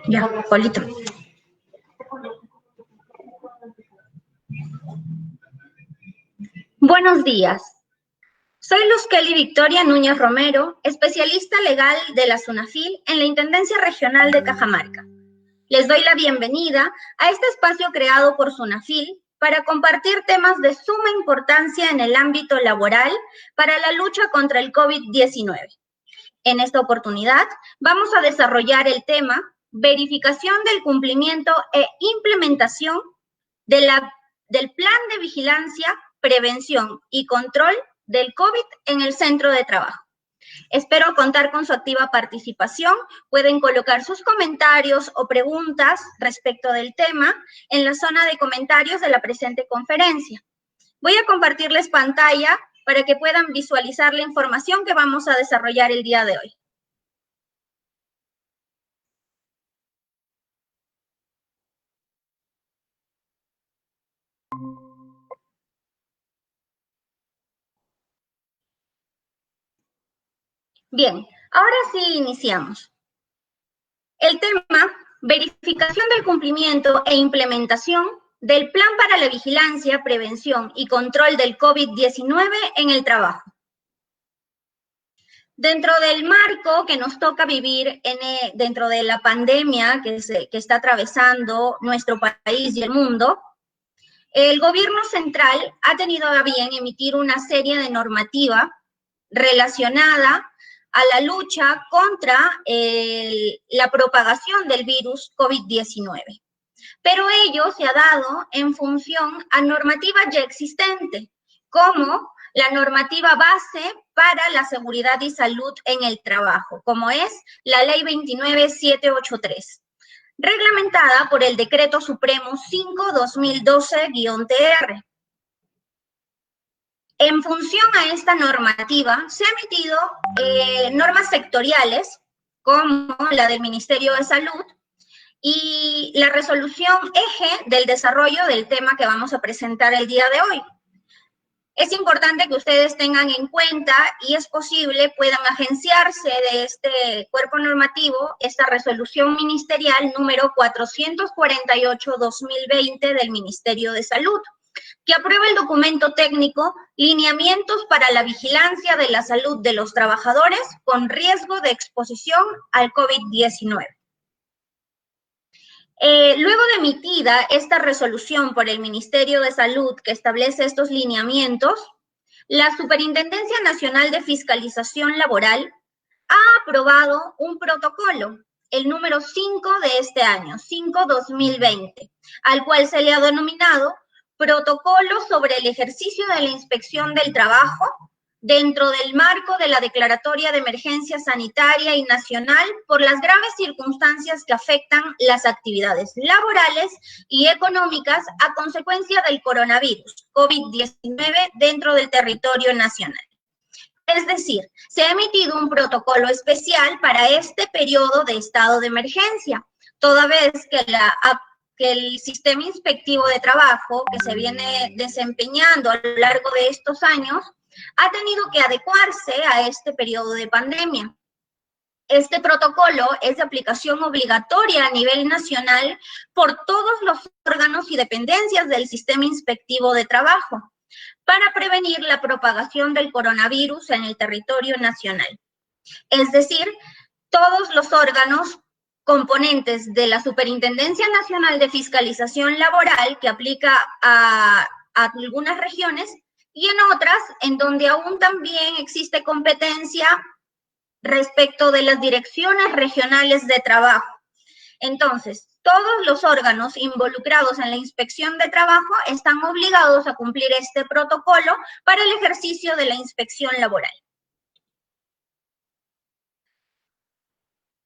Ya, Polito. Buenos días. Soy Luz Kelly Victoria Núñez Romero, especialista legal de la SUNAFIL en la Intendencia Regional de Cajamarca. Les doy la bienvenida a este espacio creado por SUNAFIL para compartir temas de suma importancia en el ámbito laboral para la lucha contra el COVID-19. En esta oportunidad vamos a desarrollar el tema verificación del cumplimiento e implementación del plan de vigilancia, prevención y control del COVID en el centro de trabajo. Espero contar con su activa participación. Pueden colocar sus comentarios o preguntas respecto del tema en la zona de comentarios de la presente conferencia. Voy a compartirles pantalla para que puedan visualizar la información que vamos a desarrollar el día de hoy. Bien, ahora sí iniciamos. El tema, verificación del cumplimiento e implementación del Plan para la Vigilancia, Prevención y Control del COVID-19 en el trabajo. Dentro del marco que nos toca vivir dentro de la pandemia que está atravesando nuestro país y el mundo, el gobierno central ha tenido a bien emitir una serie de normativa relacionada a la lucha contra la propagación del virus COVID-19. Pero ello se ha dado en función a normativa ya existente, como la normativa base para la seguridad y salud en el trabajo, como es la Ley 29783, reglamentada por el Decreto Supremo 5/2012-TR. En función a esta normativa, se han emitido normas sectoriales, como la del Ministerio de Salud, y la resolución eje del desarrollo del tema que vamos a presentar el día de hoy. Es importante que ustedes tengan en cuenta, y es posible, puedan agenciarse de este cuerpo normativo, esta resolución ministerial número 448/2020 del Ministerio de Salud, que aprueba el documento técnico Lineamientos para la vigilancia de la salud de los trabajadores con riesgo de exposición al COVID-19. Luego de emitida esta resolución por el Ministerio de Salud que establece estos lineamientos, la Superintendencia Nacional de Fiscalización Laboral ha aprobado un protocolo, el número 5 de este año, 5/2020, al cual se le ha denominado Protocolo sobre el ejercicio de la inspección del trabajo dentro del marco de la declaratoria de emergencia sanitaria y nacional por las graves circunstancias que afectan las actividades laborales y económicas a consecuencia del coronavirus COVID-19 dentro del territorio nacional. Es decir, se ha emitido un protocolo especial para este periodo de estado de emergencia, toda vez que el sistema inspectivo de trabajo que se viene desempeñando a lo largo de estos años ha tenido que adecuarse a este periodo de pandemia. Este protocolo es de aplicación obligatoria a nivel nacional por todos los órganos y dependencias del sistema inspectivo de trabajo para prevenir la propagación del coronavirus en el territorio nacional. Es decir, todos los órganos componentes de la Superintendencia Nacional de Fiscalización Laboral, que aplica a algunas regiones, y en otras en donde aún también existe competencia respecto de las direcciones regionales de trabajo. Entonces, todos los órganos involucrados en la inspección de trabajo están obligados a cumplir este protocolo para el ejercicio de la inspección laboral.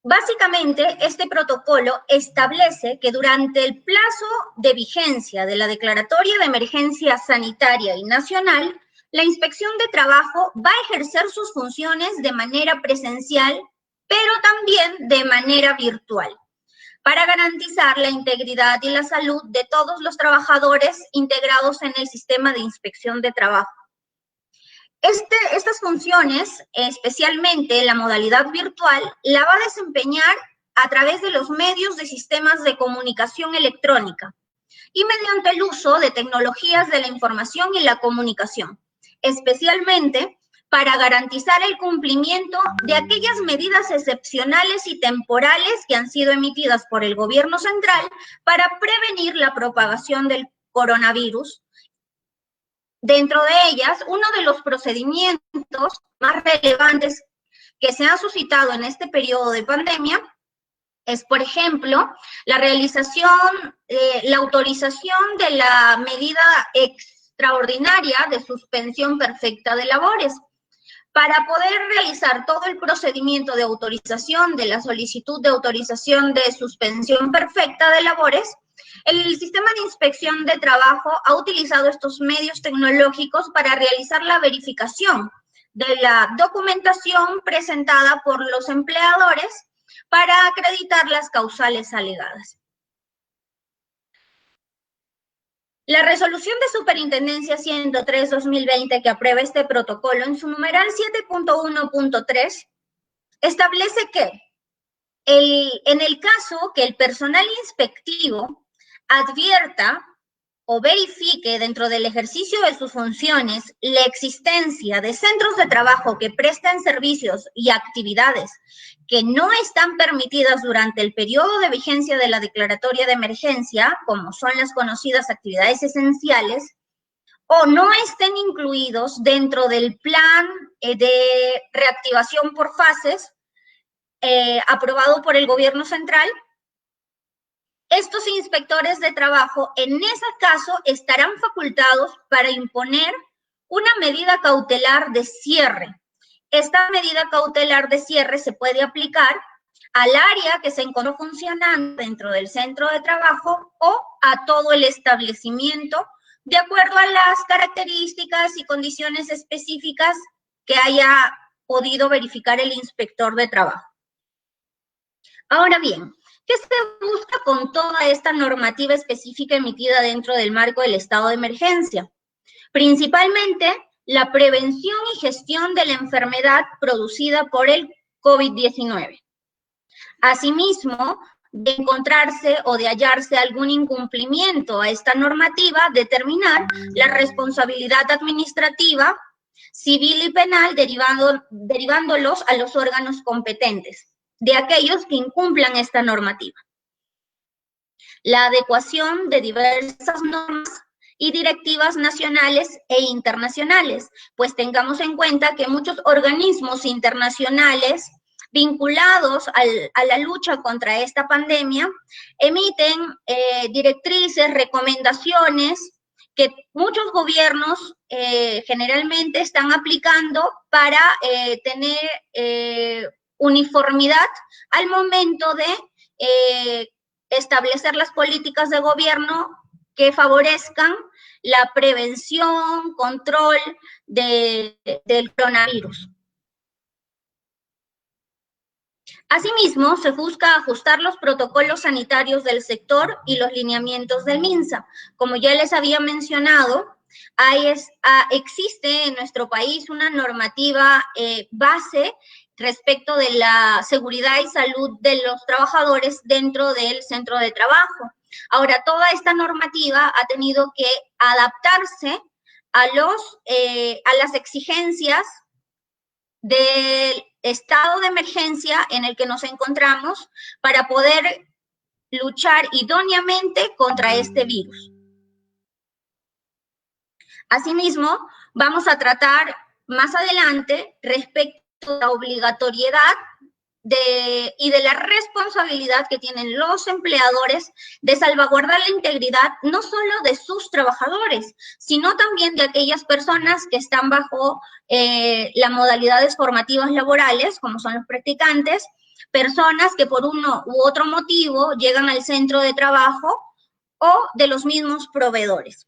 Básicamente, este protocolo establece que durante el plazo de vigencia de la declaratoria de emergencia sanitaria y nacional, la inspección de trabajo va a ejercer sus funciones de manera presencial, pero también de manera virtual, para garantizar la integridad y la salud de todos los trabajadores integrados en el sistema de inspección de trabajo. Estas funciones, especialmente la modalidad virtual, la va a desempeñar a través de los medios de sistemas de comunicación electrónica y mediante el uso de tecnologías de la información y la comunicación, especialmente para garantizar el cumplimiento de aquellas medidas excepcionales y temporales que han sido emitidas por el gobierno central para prevenir la propagación del coronavirus. Dentro de ellas, uno de los procedimientos más relevantes que se han suscitado en este periodo de pandemia es, por ejemplo, la realización, la autorización de la medida extraordinaria de suspensión perfecta de labores. Para poder realizar todo el procedimiento de autorización de la solicitud de autorización de suspensión perfecta de labores, el sistema de inspección de trabajo ha utilizado estos medios tecnológicos para realizar la verificación de la documentación presentada por los empleadores para acreditar las causales alegadas. La resolución de Superintendencia 103/2020 que aprueba este protocolo en su numeral 7.1.3 establece que en el caso que el personal inspectivo advierta o verifique dentro del ejercicio de sus funciones la existencia de centros de trabajo que prestan servicios y actividades que no están permitidas durante el periodo de vigencia de la declaratoria de emergencia, como son las conocidas actividades esenciales, o no estén incluidos dentro del plan de reactivación por fases aprobado por el gobierno central, estos inspectores de trabajo en ese caso estarán facultados para imponer una medida cautelar de cierre. Esta medida cautelar de cierre se puede aplicar al área que se encontró funcionando dentro del centro de trabajo o a todo el establecimiento, de acuerdo a las características y condiciones específicas que haya podido verificar el inspector de trabajo. Ahora bien, ¿qué se busca con toda esta normativa específica emitida dentro del marco del estado de emergencia? Principalmente, la prevención y gestión de la enfermedad producida por el COVID-19. Asimismo, de encontrarse o de hallarse algún incumplimiento a esta normativa, determinar la responsabilidad administrativa, civil y penal derivándolos a los órganos competentes de aquellos que incumplan esta normativa. La adecuación de diversas normas y directivas nacionales e internacionales, pues tengamos en cuenta que muchos organismos internacionales vinculados a la lucha contra esta pandemia emiten directrices, recomendaciones que muchos gobiernos generalmente están aplicando para tener uniformidad al momento de establecer las políticas de gobierno que favorezcan la prevención, control del coronavirus. Asimismo, se busca ajustar los protocolos sanitarios del sector y los lineamientos del MINSA. Como ya les había mencionado, existe en nuestro país una normativa base respecto de la seguridad y salud de los trabajadores dentro del centro de trabajo. Ahora, toda esta normativa ha tenido que adaptarse a las exigencias del estado de emergencia en el que nos encontramos para poder luchar idóneamente contra este virus. Asimismo, vamos a tratar más adelante respecto a la obligatoriedad y de la responsabilidad que tienen los empleadores de salvaguardar la integridad no solo de sus trabajadores, sino también de aquellas personas que están bajo las modalidades formativas laborales, como son los practicantes, personas que por uno u otro motivo llegan al centro de trabajo o de los mismos proveedores.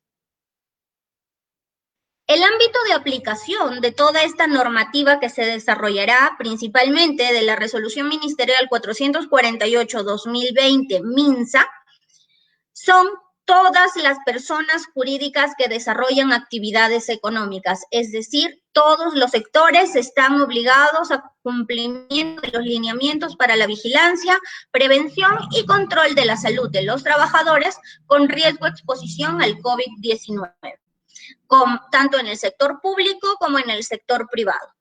El ámbito de aplicación de toda esta normativa que se desarrollará principalmente de la Resolución Ministerial 448/2020 MINSA son todas las personas jurídicas que desarrollan actividades económicas, es decir, todos los sectores están obligados a cumplimiento de los lineamientos para la vigilancia, prevención y control de la salud de los trabajadores con riesgo de exposición al COVID-19, tanto en el sector público como en el sector privado.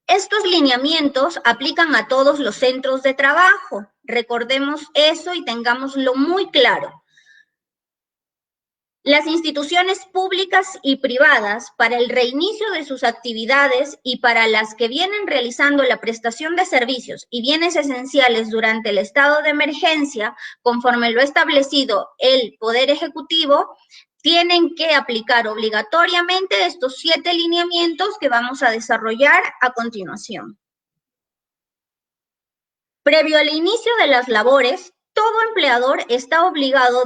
Estos lineamientos aplican a todos los centros de trabajo. Recordemos eso y tengámoslo muy claro. Las instituciones públicas y privadas, para el reinicio de sus actividades y para las que vienen realizando la prestación de servicios y bienes esenciales durante el estado de emergencia, conforme lo ha establecido el Poder Ejecutivo, tienen que aplicar obligatoriamente estos 7 lineamientos que vamos a desarrollar a continuación. Previo al inicio de las labores, todo empleador está obligado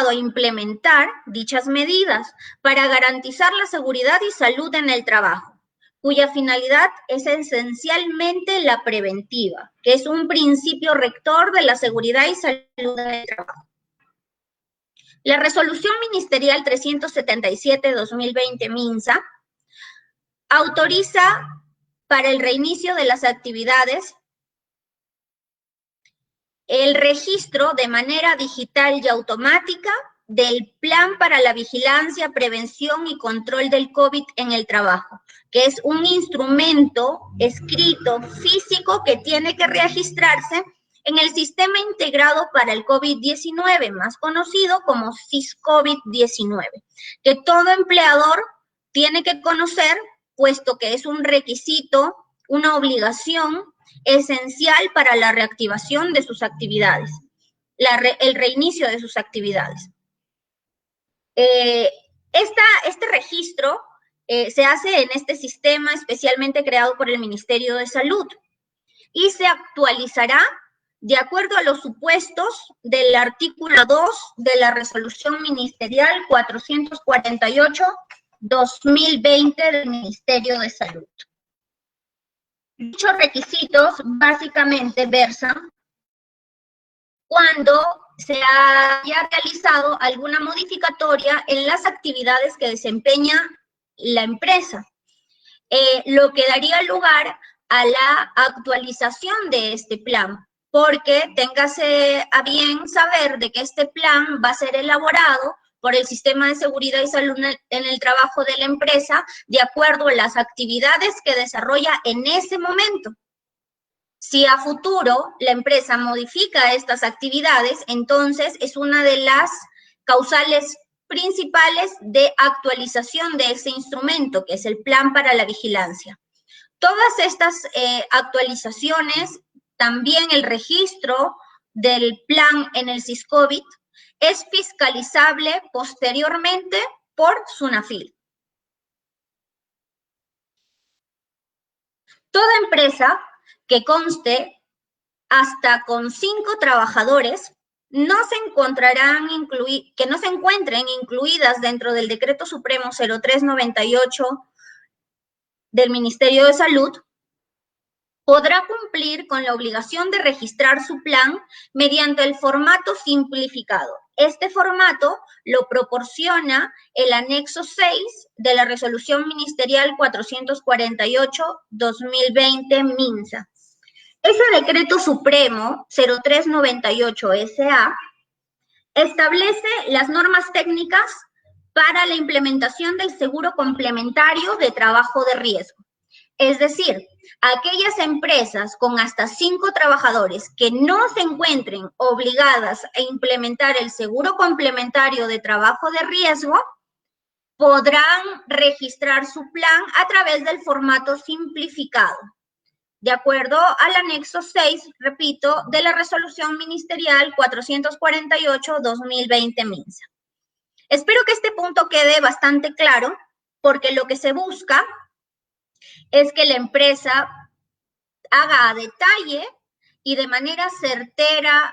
a implementar dichas medidas para garantizar la seguridad y salud en el trabajo, cuya finalidad es esencialmente la preventiva, que es un principio rector de la seguridad y salud en el trabajo. La Resolución Ministerial 377-2020 MINSA autoriza para el reinicio de las actividades el registro de manera digital y automática del Plan para la Vigilancia, Prevención y Control del COVID en el trabajo, que es un instrumento escrito físico que tiene que registrarse en el Sistema Integrado para el COVID-19, más conocido como SIS-COVID-19, que todo empleador tiene que conocer, puesto que es un requisito, una obligación esencial para la reactivación de sus actividades, el reinicio de sus actividades. Este registro se hace en este sistema especialmente creado por el Ministerio de Salud y se actualizará de acuerdo a los supuestos del artículo 2 de la Resolución Ministerial 448-2020 del Ministerio de Salud. Dichos requisitos básicamente versan cuando se haya realizado alguna modificatoria en las actividades que desempeña la empresa, lo que daría lugar a la actualización de este plan, porque téngase a bien saber de que este plan va a ser elaborado por el Sistema de Seguridad y Salud en el trabajo de la empresa de acuerdo a las actividades que desarrolla en ese momento. Si a futuro la empresa modifica estas actividades, entonces es una de las causales principales de actualización de ese instrumento, que es el Plan para la Vigilancia. Todas estas actualizaciones, también el registro del plan en el SIS-COVID, es fiscalizable posteriormente por SUNAFIL. Toda empresa que conste hasta con 5 trabajadores que no se encuentren incluidas dentro del Decreto Supremo 0398 del Ministerio de Salud, podrá cumplir con la obligación de registrar su plan mediante el formato simplificado. Este formato lo proporciona el anexo 6 de la Resolución Ministerial 448-2020 MINSA. Ese Decreto Supremo 0398 SA establece las normas técnicas para la implementación del seguro complementario de trabajo de riesgo. Es decir, aquellas empresas con hasta 5 trabajadores que no se encuentren obligadas a implementar el seguro complementario de trabajo de riesgo podrán registrar su plan a través del formato simplificado, de acuerdo al anexo 6, repito, de la Resolución Ministerial 448-2020 MINSA. Espero que este punto quede bastante claro, porque lo que se busca es que la empresa haga a detalle y de manera certera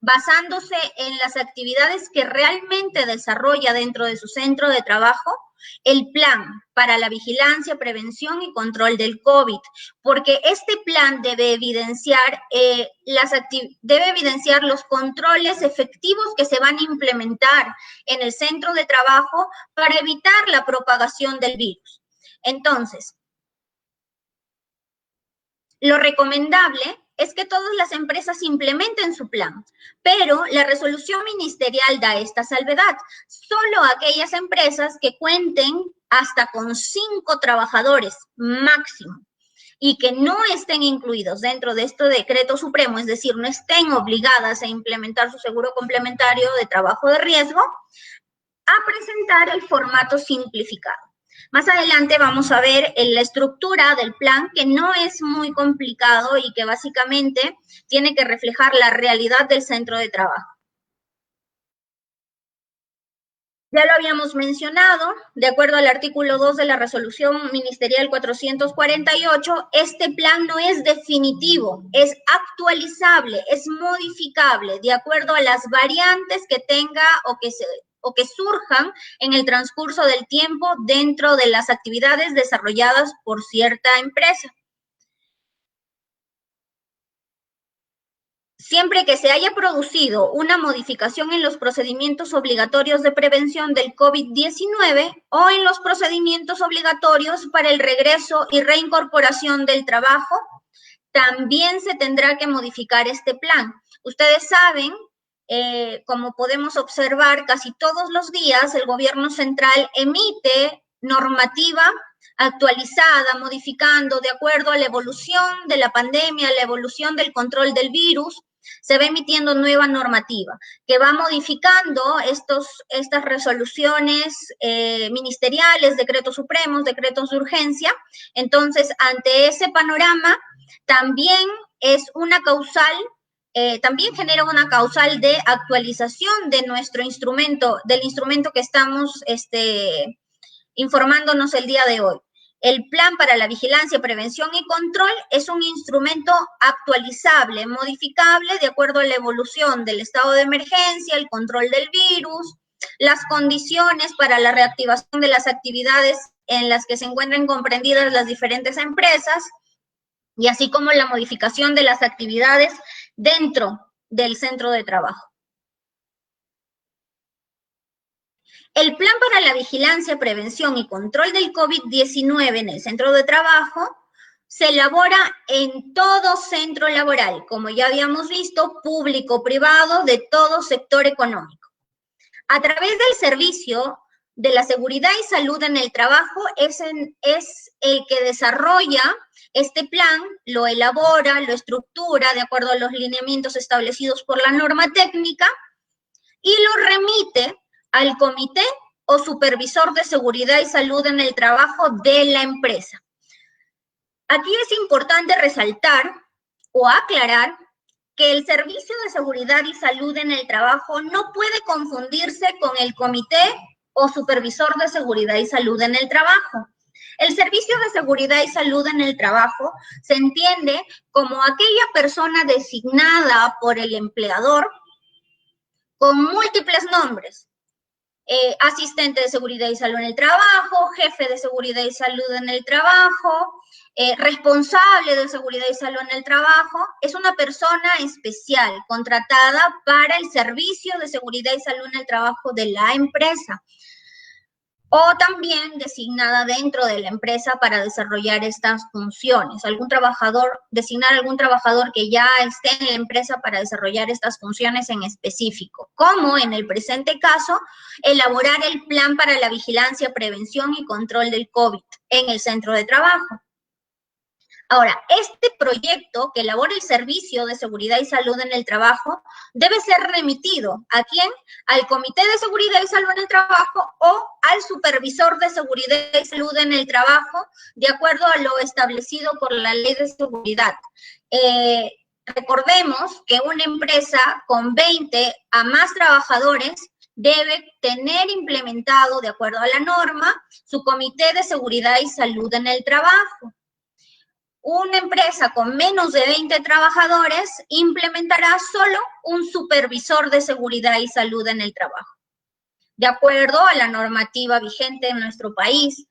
basándose en las actividades que realmente desarrolla dentro de su centro de trabajo, el plan para la vigilancia, prevención y control del COVID, porque este plan debe evidenciar, los controles efectivos que se van a implementar en el centro de trabajo para evitar la propagación del virus. Entonces, lo recomendable es que todas las empresas implementen su plan, pero la resolución ministerial da esta salvedad. Solo aquellas empresas que cuenten hasta con 5 trabajadores máximo y que no estén incluidos dentro de este decreto supremo, es decir, no estén obligadas a implementar su seguro complementario de trabajo de riesgo, a presentar el formato simplificado. Más adelante vamos a ver la estructura del plan, que no es muy complicado y que básicamente tiene que reflejar la realidad del centro de trabajo. Ya lo habíamos mencionado, de acuerdo al artículo 2 de la resolución ministerial 448, este plan no es definitivo, es actualizable, es modificable de acuerdo a las variantes que tenga o que surjan en el transcurso del tiempo dentro de las actividades desarrolladas por cierta empresa. Siempre que se haya producido una modificación en los procedimientos obligatorios de prevención del COVID-19 o en los procedimientos obligatorios para el regreso y reincorporación del trabajo, también se tendrá que modificar este plan. Ustedes saben, como podemos observar casi todos los días, el gobierno central emite normativa actualizada, modificando de acuerdo a la evolución de la pandemia, a la evolución del control del virus. Se va emitiendo nueva normativa que va modificando estas resoluciones ministeriales, decretos supremos, decretos de urgencia. Entonces, ante ese panorama, también es una causal, también genera una causal de actualización de nuestro instrumento, del instrumento que estamos informándonos el día de hoy. El plan para la vigilancia, prevención y control es un instrumento actualizable, modificable de acuerdo a la evolución del estado de emergencia, el control del virus, las condiciones para la reactivación de las actividades en las que se encuentran comprendidas las diferentes empresas, y así como la modificación de las actividades dentro del centro de trabajo. El plan para la vigilancia, prevención y control del COVID-19 en el centro de trabajo se elabora en todo centro laboral, como ya habíamos visto, público, privado, de todo sector económico. A través del servicio de la seguridad y salud en el trabajo es el que desarrolla este plan, lo elabora, lo estructura de acuerdo a los lineamientos establecidos por la norma técnica y lo remite al comité o supervisor de seguridad y salud en el trabajo de la empresa. Aquí es importante resaltar o aclarar que el servicio de seguridad y salud en el trabajo no puede confundirse con el comité o supervisor de seguridad y salud en el trabajo. El servicio de seguridad y salud en el trabajo se entiende como aquella persona designada por el empleador con múltiples nombres. Asistente de seguridad y salud en el trabajo, jefe de seguridad y salud en el trabajo, responsable de seguridad y salud en el trabajo, es una persona especial contratada para el servicio de seguridad y salud en el trabajo de la empresa, o también designada dentro de la empresa para desarrollar estas funciones. Designar algún trabajador que ya esté en la empresa para desarrollar estas funciones en específico, como en el presente caso, elaborar el plan para la vigilancia, prevención y control del COVID en el centro de trabajo. Ahora, este proyecto que elabora el Servicio de Seguridad y Salud en el Trabajo debe ser remitido ¿a quién? Al Comité de Seguridad y Salud en el Trabajo o al Supervisor de Seguridad y Salud en el Trabajo, de acuerdo a lo establecido por la Ley de Seguridad. Recordemos que una empresa con 20 a más trabajadores debe tener implementado, de acuerdo a la norma, su Comité de Seguridad y Salud en el Trabajo. Una empresa con menos de 20 trabajadores implementará solo un supervisor de seguridad y salud en el trabajo. De acuerdo a la normativa vigente en nuestro país,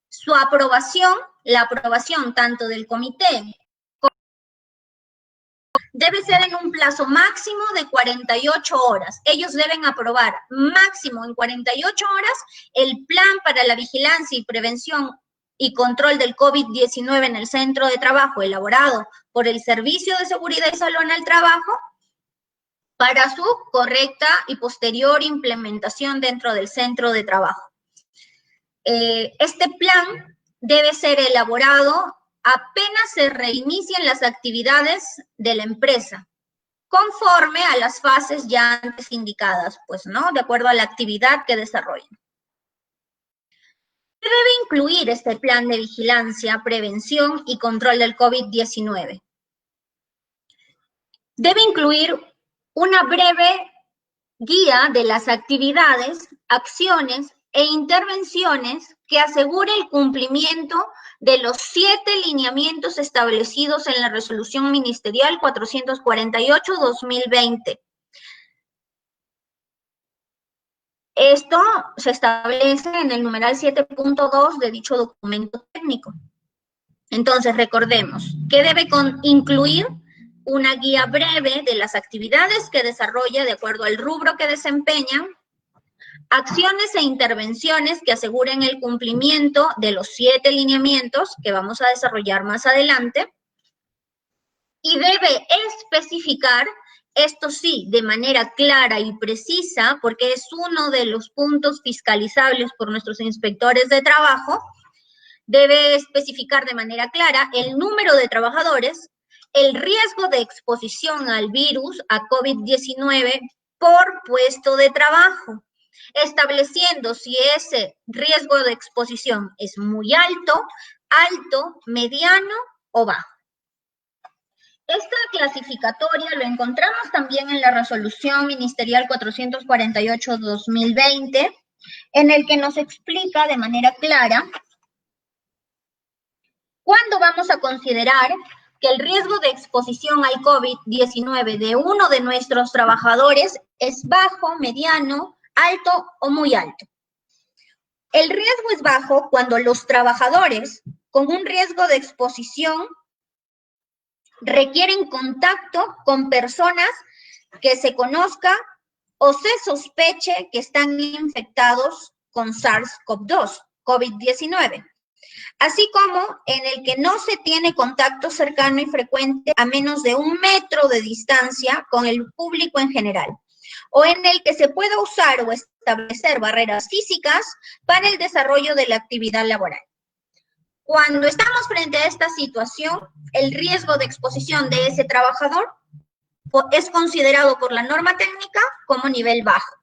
su aprobación, la aprobación tanto del comité debe ser en un plazo máximo de 48 horas. Ellos deben aprobar máximo en 48 horas el plan para la vigilancia y prevención y control del COVID-19 en el centro de trabajo elaborado por el Servicio de Seguridad y Salud en el Trabajo para su correcta y posterior implementación dentro del centro de trabajo. Este plan debe ser elaborado apenas se reinicien las actividades de la empresa, conforme a las fases ya antes indicadas, pues, ¿no? De acuerdo a la actividad que desarrollen. ¿Qué debe incluir este plan de vigilancia, prevención y control del COVID-19? Debe incluir una breve guía de las actividades, acciones e intervenciones que asegure el cumplimiento de los 7 lineamientos establecidos en la Resolución Ministerial 448-2020. Esto se establece en el numeral 7.2 de dicho documento técnico. Entonces, recordemos que debe incluir una guía breve de las actividades que desarrolla de acuerdo al rubro que desempeñan, acciones e intervenciones que aseguren el cumplimiento de los 7 lineamientos que vamos a desarrollar más adelante, y debe especificar, esto sí, de manera clara y precisa, porque es uno de los puntos fiscalizables por nuestros inspectores de trabajo, debe especificar de manera clara el número de trabajadores, el riesgo de exposición al virus, a COVID-19, por puesto de trabajo, estableciendo si ese riesgo de exposición es muy alto, mediano o bajo. Esta clasificatoria lo encontramos también en la Resolución Ministerial 448-2020, en el que nos explica de manera clara cuándo vamos a considerar que el riesgo de exposición al COVID-19 de uno de nuestros trabajadores es bajo, mediano, alto o muy alto. El riesgo es bajo cuando los trabajadores con un riesgo de exposición requieren contacto con personas que se conozca o se sospeche que están infectados con SARS-CoV-2, COVID-19, así como en el que no se tiene contacto cercano y frecuente a menos de 1 metro de distancia con el público en general, o en el que se pueda usar o establecer barreras físicas para el desarrollo de la actividad laboral. Cuando estamos frente a esta situación, el riesgo de exposición de ese trabajador es considerado por la norma técnica como nivel bajo.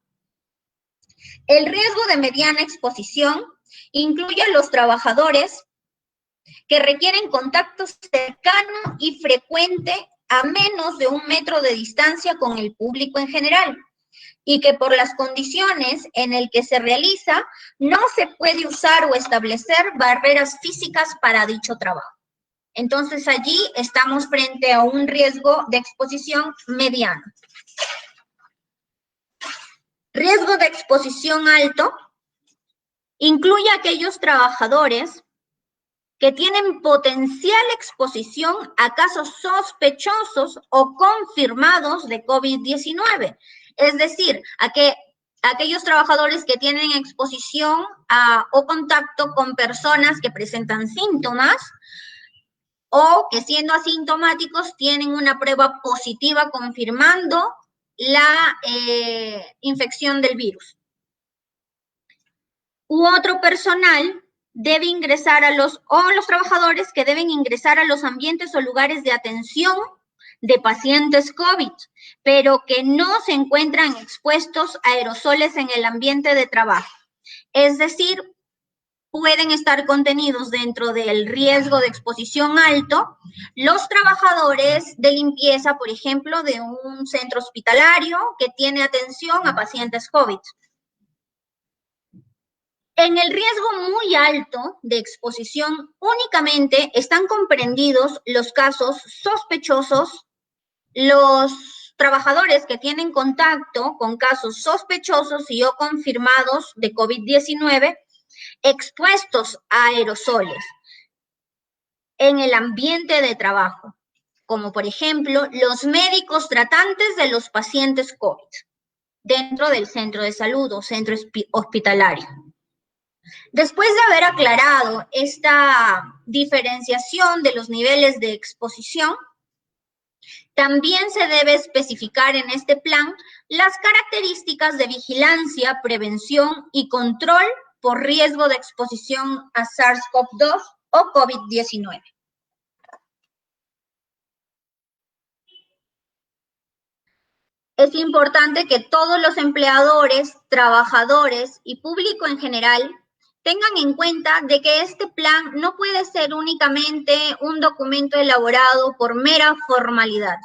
El riesgo de mediana exposición incluye a los trabajadores que requieren contacto cercano y frecuente a menos de 1 metro de distancia con el público en general, y que por las condiciones en el que se realiza no se puede usar o establecer barreras físicas para dicho trabajo. Entonces allí estamos frente a un riesgo de exposición mediano. Riesgo de exposición alto incluye a aquellos trabajadores que tienen potencial exposición a casos sospechosos o confirmados de COVID-19. Es decir, aquellos trabajadores que tienen exposición o contacto con personas que presentan síntomas o que siendo asintomáticos tienen una prueba positiva confirmando la infección del virus. U otro personal debe ingresar los trabajadores que deben ingresar a los ambientes o lugares de atención de pacientes COVID, pero que no se encuentran expuestos a aerosoles en el ambiente de trabajo. Es decir, pueden estar contenidos dentro del riesgo de exposición alto los trabajadores de limpieza, por ejemplo, de un centro hospitalario que tiene atención a pacientes COVID. En el riesgo muy alto de exposición únicamente están comprendidos los casos sospechosos, los trabajadores que tienen contacto con casos sospechosos y o confirmados de COVID-19 expuestos a aerosoles en el ambiente de trabajo, como por ejemplo los médicos tratantes de los pacientes COVID dentro del centro de salud o centro hospitalario. Después de haber aclarado esta diferenciación de los niveles de exposición, también se debe especificar en este plan las características de vigilancia, prevención y control por riesgo de exposición a SARS-CoV-2 o COVID-19. Es importante que todos los empleadores, trabajadores y público en general tengan en cuenta de que este plan no puede ser únicamente un documento elaborado por mera formalidad,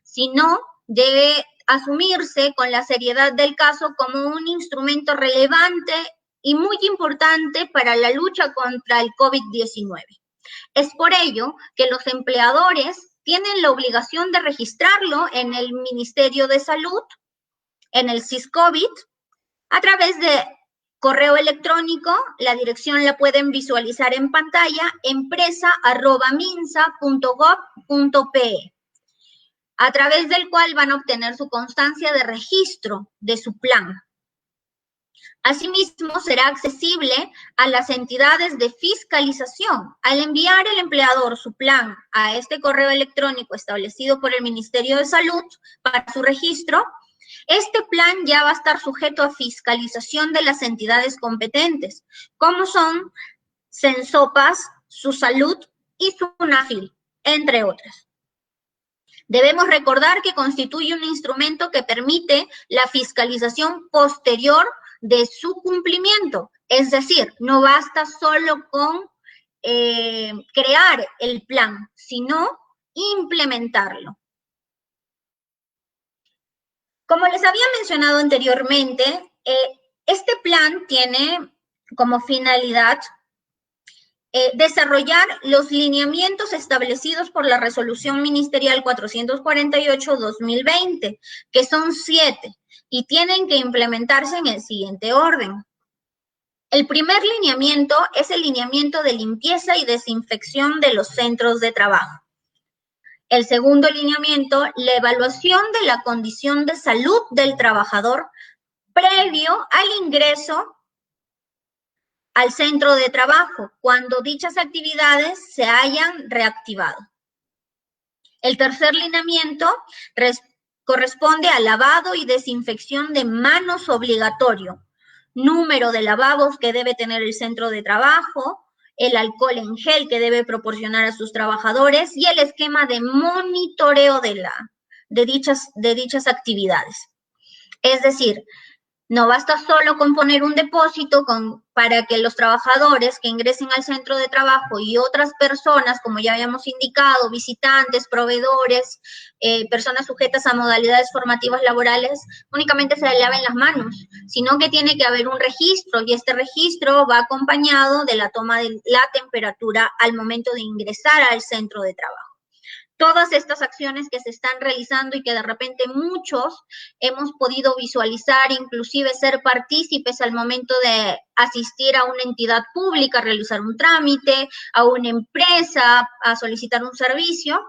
sino debe asumirse con la seriedad del caso como un instrumento relevante y muy importante para la lucha contra el COVID-19. Es por ello que los empleadores tienen la obligación de registrarlo en el Ministerio de Salud, en el SISCOVID, a través de correo electrónico. La dirección la pueden visualizar en pantalla, empresa@minsa.gov.pe, a través del cual van a obtener su constancia de registro de su plan. Asimismo, será accesible a las entidades de fiscalización. Al enviar el empleador su plan a este correo electrónico establecido por el Ministerio de Salud para su registro, este plan ya va a estar sujeto a fiscalización de las entidades competentes, como son Sensopas, Su Salud y Sunafil, entre otras. Debemos recordar que constituye un instrumento que permite la fiscalización posterior de su cumplimiento. Es decir, no basta solo con crear el plan, sino implementarlo. Como les había mencionado anteriormente, este plan tiene como finalidad desarrollar los lineamientos establecidos por la Resolución Ministerial 448-2020, que son 7, y tienen que implementarse en el siguiente orden. El primer lineamiento es el lineamiento de limpieza y desinfección de los centros de trabajo. El segundo lineamiento, la evaluación de la condición de salud del trabajador previo al ingreso al centro de trabajo, cuando dichas actividades se hayan reactivado. El tercer lineamiento corresponde al lavado y desinfección de manos obligatorio, número de lavabos que debe tener el centro de trabajo, el alcohol en gel que debe proporcionar a sus trabajadores y el esquema de monitoreo de dichas actividades. Es decir, no basta solo con poner un depósito para que los trabajadores que ingresen al centro de trabajo y otras personas, como ya habíamos indicado, visitantes, proveedores, personas sujetas a modalidades formativas laborales, únicamente se laven las manos, sino que tiene que haber un registro y este registro va acompañado de la toma de la temperatura al momento de ingresar al centro de trabajo. Todas estas acciones que se están realizando y que de repente muchos hemos podido visualizar, inclusive ser partícipes al momento de asistir a una entidad pública, a realizar un trámite, a una empresa, a solicitar un servicio,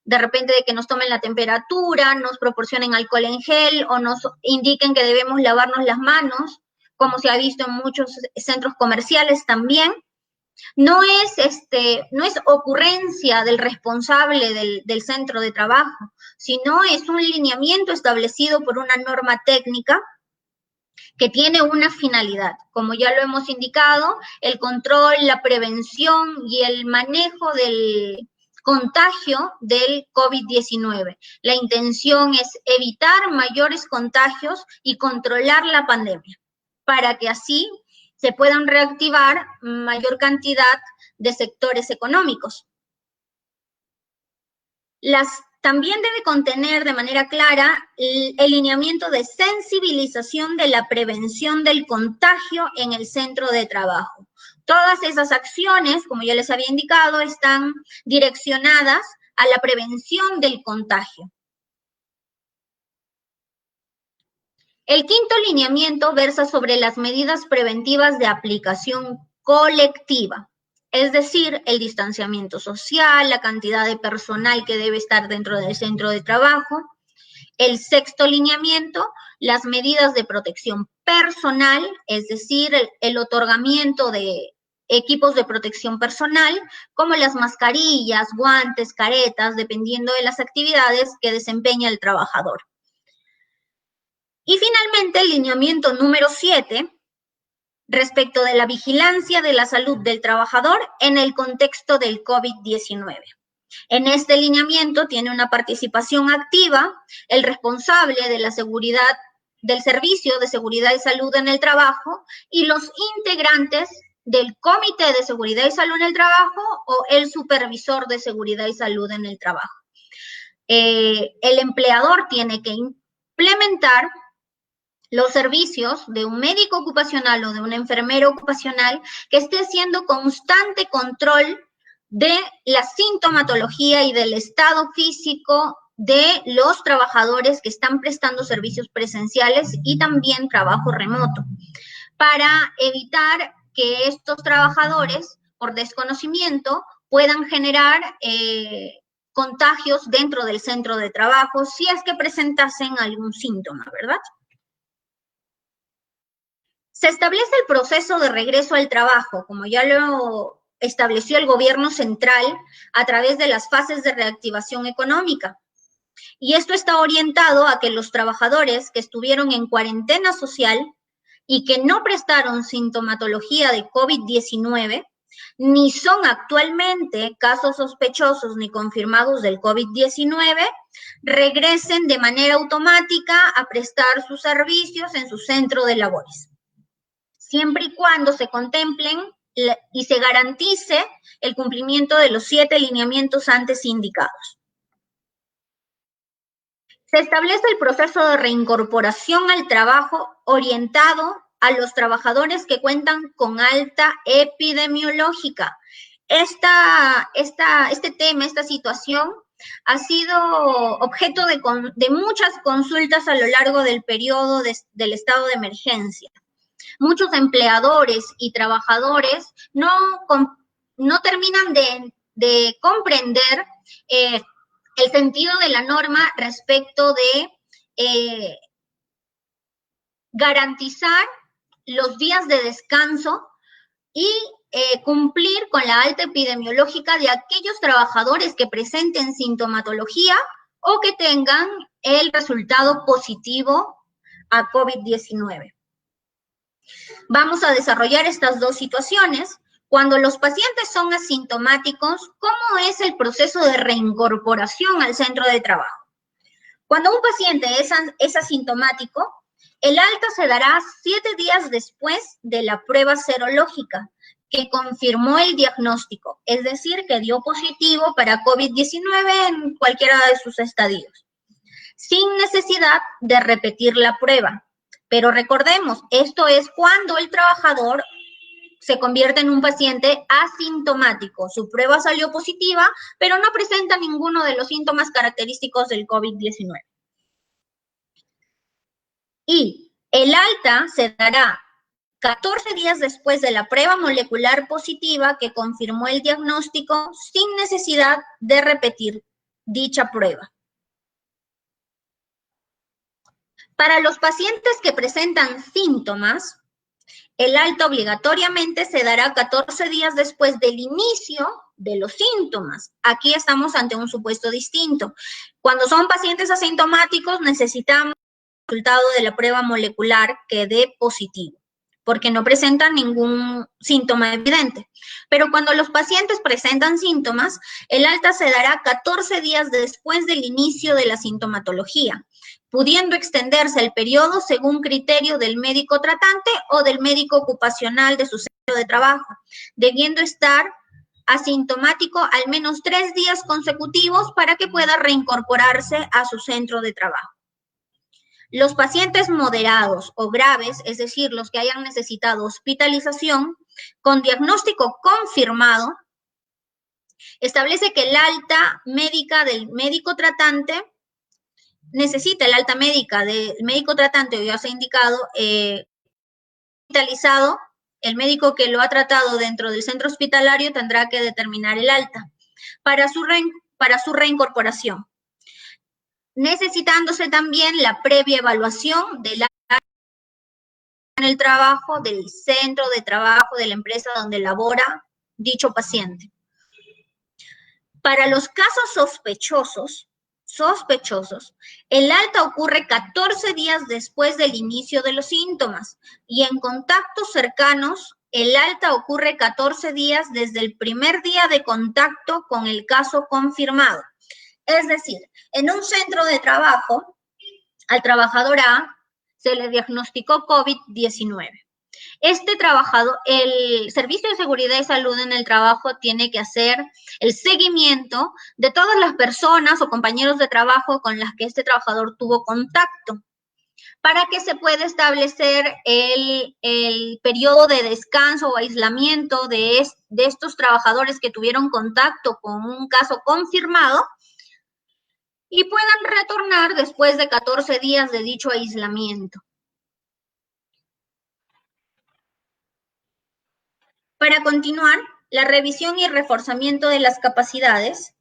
de repente de que nos tomen la temperatura, nos proporcionen alcohol en gel o nos indiquen que debemos lavarnos las manos, como se ha visto en muchos centros comerciales también. No es ocurrencia del responsable del centro de trabajo, sino es un lineamiento establecido por una norma técnica que tiene una finalidad, como ya lo hemos indicado, el control, la prevención y el manejo del contagio del COVID-19. La intención es evitar mayores contagios y controlar la pandemia, para que así se puedan reactivar mayor cantidad de sectores económicos. Las También debe contener de manera clara el lineamiento de sensibilización de la prevención del contagio en el centro de trabajo. Todas esas acciones, como ya les había indicado, están direccionadas a la prevención del contagio. El quinto lineamiento versa sobre las medidas preventivas de aplicación colectiva, es decir, el distanciamiento social, la cantidad de personal que debe estar dentro del centro de trabajo. El sexto lineamiento, las medidas de protección personal, es decir, el otorgamiento de equipos de protección personal, como las mascarillas, guantes, caretas, dependiendo de las actividades que desempeña el trabajador. Y finalmente, el lineamiento número 7, respecto de la vigilancia de la salud del trabajador en el contexto del COVID-19. En este lineamiento tiene una participación activa el responsable de la seguridad del Servicio de Seguridad y Salud en el Trabajo y los integrantes del Comité de Seguridad y Salud en el Trabajo o el Supervisor de Seguridad y Salud en el Trabajo. El empleador tiene que implementar los servicios de un médico ocupacional o de un enfermero ocupacional que esté haciendo constante control de la sintomatología y del estado físico de los trabajadores que están prestando servicios presenciales y también trabajo remoto, para evitar que estos trabajadores, por desconocimiento, puedan generar contagios dentro del centro de trabajo si es que presentasen algún síntoma, ¿verdad? Se establece el proceso de regreso al trabajo, como ya lo estableció el gobierno central a través de las fases de reactivación económica. Y esto está orientado a que los trabajadores que estuvieron en cuarentena social y que no prestaron sintomatología de COVID-19, ni son actualmente casos sospechosos ni confirmados del COVID-19, regresen de manera automática a prestar sus servicios en su centro de labores, siempre y cuando se contemplen y se garantice el cumplimiento de los 7 lineamientos antes indicados. Se establece el proceso de reincorporación al trabajo orientado a los trabajadores que cuentan con alta epidemiológica. Este tema, esta situación, ha sido objeto de muchas consultas a lo largo del periodo del estado de emergencia. Muchos empleadores y trabajadores no terminan de comprender el sentido de la norma respecto de garantizar los días de descanso y cumplir con la alta epidemiológica de aquellos trabajadores que presenten sintomatología o que tengan el resultado positivo a COVID-19. Vamos a desarrollar estas dos situaciones. Cuando los pacientes son asintomáticos, ¿cómo es el proceso de reincorporación al centro de trabajo? Cuando un paciente es asintomático, el alta se dará 7 días después de la prueba serológica que confirmó el diagnóstico, es decir, que dio positivo para COVID-19 en cualquiera de sus estadios, sin necesidad de repetir la prueba. Pero recordemos, esto es cuando el trabajador se convierte en un paciente asintomático. Su prueba salió positiva, pero no presenta ninguno de los síntomas característicos del COVID-19. Y el alta se dará 14 días después de la prueba molecular positiva que confirmó el diagnóstico sin necesidad de repetir dicha prueba. Para los pacientes que presentan síntomas, el alta obligatoriamente se dará 14 días después del inicio de los síntomas. Aquí estamos ante un supuesto distinto. Cuando son pacientes asintomáticos, necesitamos el resultado de la prueba molecular que dé positivo, porque no presentan ningún síntoma evidente. Pero cuando los pacientes presentan síntomas, el alta se dará 14 días después del inicio de la sintomatología, pudiendo extenderse el periodo según criterio del médico tratante o del médico ocupacional de su centro de trabajo, debiendo estar asintomático al menos 3 días consecutivos para que pueda reincorporarse a su centro de trabajo. Los pacientes moderados o graves, es decir, los que hayan necesitado hospitalización, con diagnóstico confirmado, establece que el alta médica del médico tratante necesita el alta médica del médico tratante, o ya se ha indicado, hospitalizado, el médico que lo ha tratado dentro del centro hospitalario tendrá que determinar el alta para su reincorporación, necesitándose también la previa evaluación del en el trabajo, del centro de trabajo, de la empresa donde labora dicho paciente. Para los casos sospechosos, el alta ocurre 14 días después del inicio de los síntomas y en contactos cercanos, el alta ocurre 14 días desde el primer día de contacto con el caso confirmado. Es decir, en un centro de trabajo, al trabajador A se le diagnosticó COVID-19. Este trabajador, el Servicio de Seguridad y Salud en el Trabajo tiene que hacer el seguimiento de todas las personas o compañeros de trabajo con las que este trabajador tuvo contacto, para que se pueda establecer el periodo de descanso o aislamiento de estos trabajadores que tuvieron contacto con un caso confirmado y puedan retornar después de 14 días de dicho aislamiento. Para continuar, la revisión y reforzamiento de las capacidades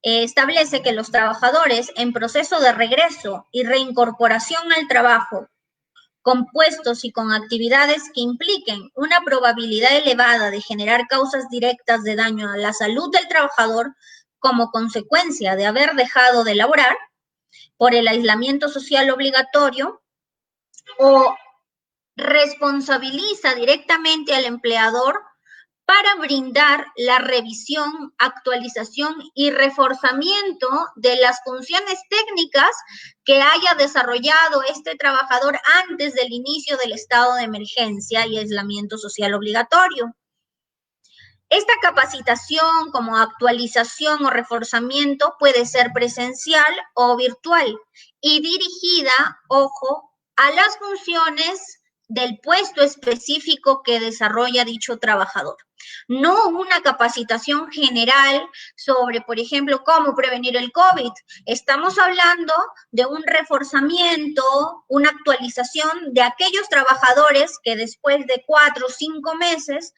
establece que los trabajadores en proceso de regreso y reincorporación al trabajo, con puestos y con actividades que impliquen una probabilidad elevada de generar causas directas de daño a la salud del trabajador como consecuencia de haber dejado de laborar por el aislamiento social obligatorio o responsabiliza directamente al empleador para brindar la revisión, actualización y reforzamiento de las funciones técnicas que haya desarrollado este trabajador antes del inicio del estado de emergencia y aislamiento social obligatorio. Esta capacitación como actualización o reforzamiento puede ser presencial o virtual y dirigida, ojo, a las funciones del puesto específico que desarrolla dicho trabajador. No una capacitación general sobre, por ejemplo, cómo prevenir el COVID. Estamos hablando de un reforzamiento, una actualización de aquellos trabajadores que después de 4 o 5 meses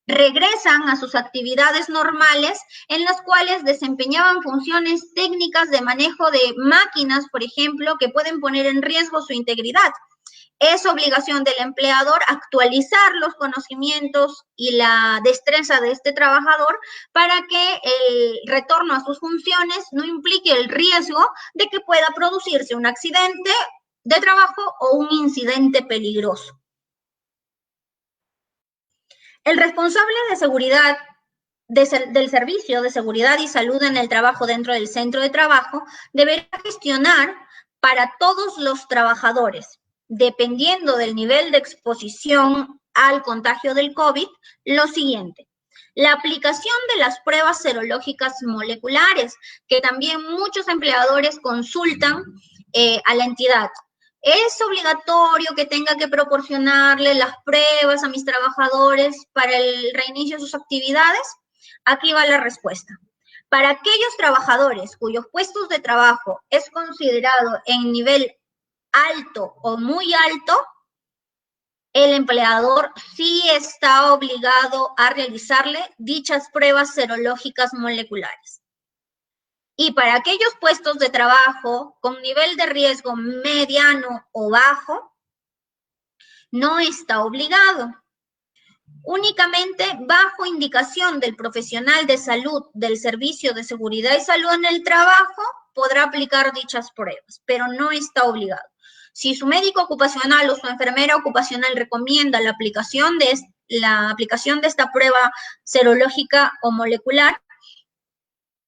regresan a sus actividades normales en las cuales desempeñaban funciones técnicas de manejo de máquinas, por ejemplo, que pueden poner en riesgo su integridad. Es obligación del empleador actualizar los conocimientos y la destreza de este trabajador para que el retorno a sus funciones no implique el riesgo de que pueda producirse un accidente de trabajo o un incidente peligroso. El responsable de seguridad del Servicio de Seguridad y Salud en el Trabajo dentro del centro de trabajo deberá gestionar para todos los trabajadores, dependiendo del nivel de exposición al contagio del COVID, lo siguiente. La aplicación de las pruebas serológicas moleculares, que también muchos empleadores consultan a la entidad. ¿Es obligatorio que tenga que proporcionarle las pruebas a mis trabajadores para el reinicio de sus actividades? Aquí va la respuesta. Para aquellos trabajadores cuyos puestos de trabajo es considerado en nivel alto o muy alto, el empleador sí está obligado a realizarle dichas pruebas serológicas moleculares. Y para aquellos puestos de trabajo con nivel de riesgo mediano o bajo, no está obligado. Únicamente bajo indicación del profesional de salud del Servicio de Seguridad y Salud en el Trabajo podrá aplicar dichas pruebas, pero no está obligado. Si su médico ocupacional o su enfermera ocupacional recomienda la aplicación de esta prueba serológica o molecular,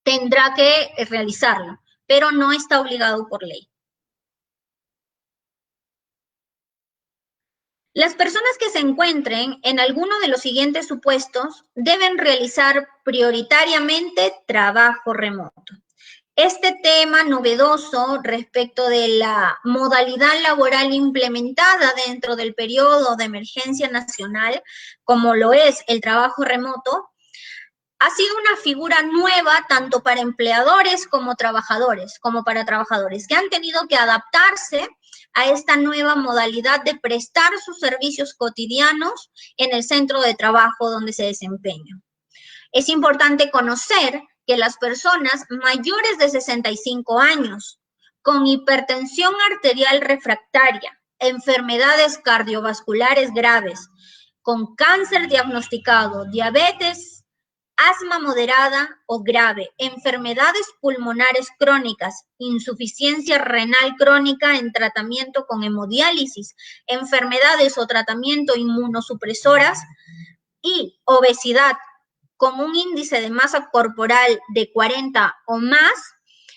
tendrá que realizarla, pero no está obligado por ley. Las personas que se encuentren en alguno de los siguientes supuestos deben realizar prioritariamente trabajo remoto. Este tema novedoso respecto de la modalidad laboral implementada dentro del periodo de emergencia nacional, como lo es el trabajo remoto, ha sido una figura nueva tanto para empleadores como para trabajadores, que han tenido que adaptarse a esta nueva modalidad de prestar sus servicios cotidianos en el centro de trabajo donde se desempeñan. Es importante conocer que las personas mayores de 65 años, con hipertensión arterial refractaria, enfermedades cardiovasculares graves, con cáncer diagnosticado, diabetes, asma moderada o grave, enfermedades pulmonares crónicas, insuficiencia renal crónica en tratamiento con hemodiálisis, enfermedades o tratamiento inmunosupresoras y obesidad con un índice de masa corporal de 40 o más,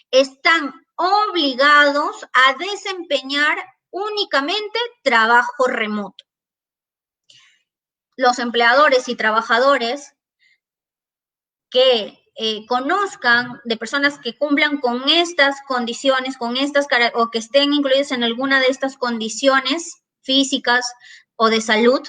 están obligados a desempeñar únicamente trabajo remoto. Los empleadores y trabajadores que conozcan de personas que cumplan con estas condiciones, o que estén incluidas en alguna de estas condiciones físicas o de salud,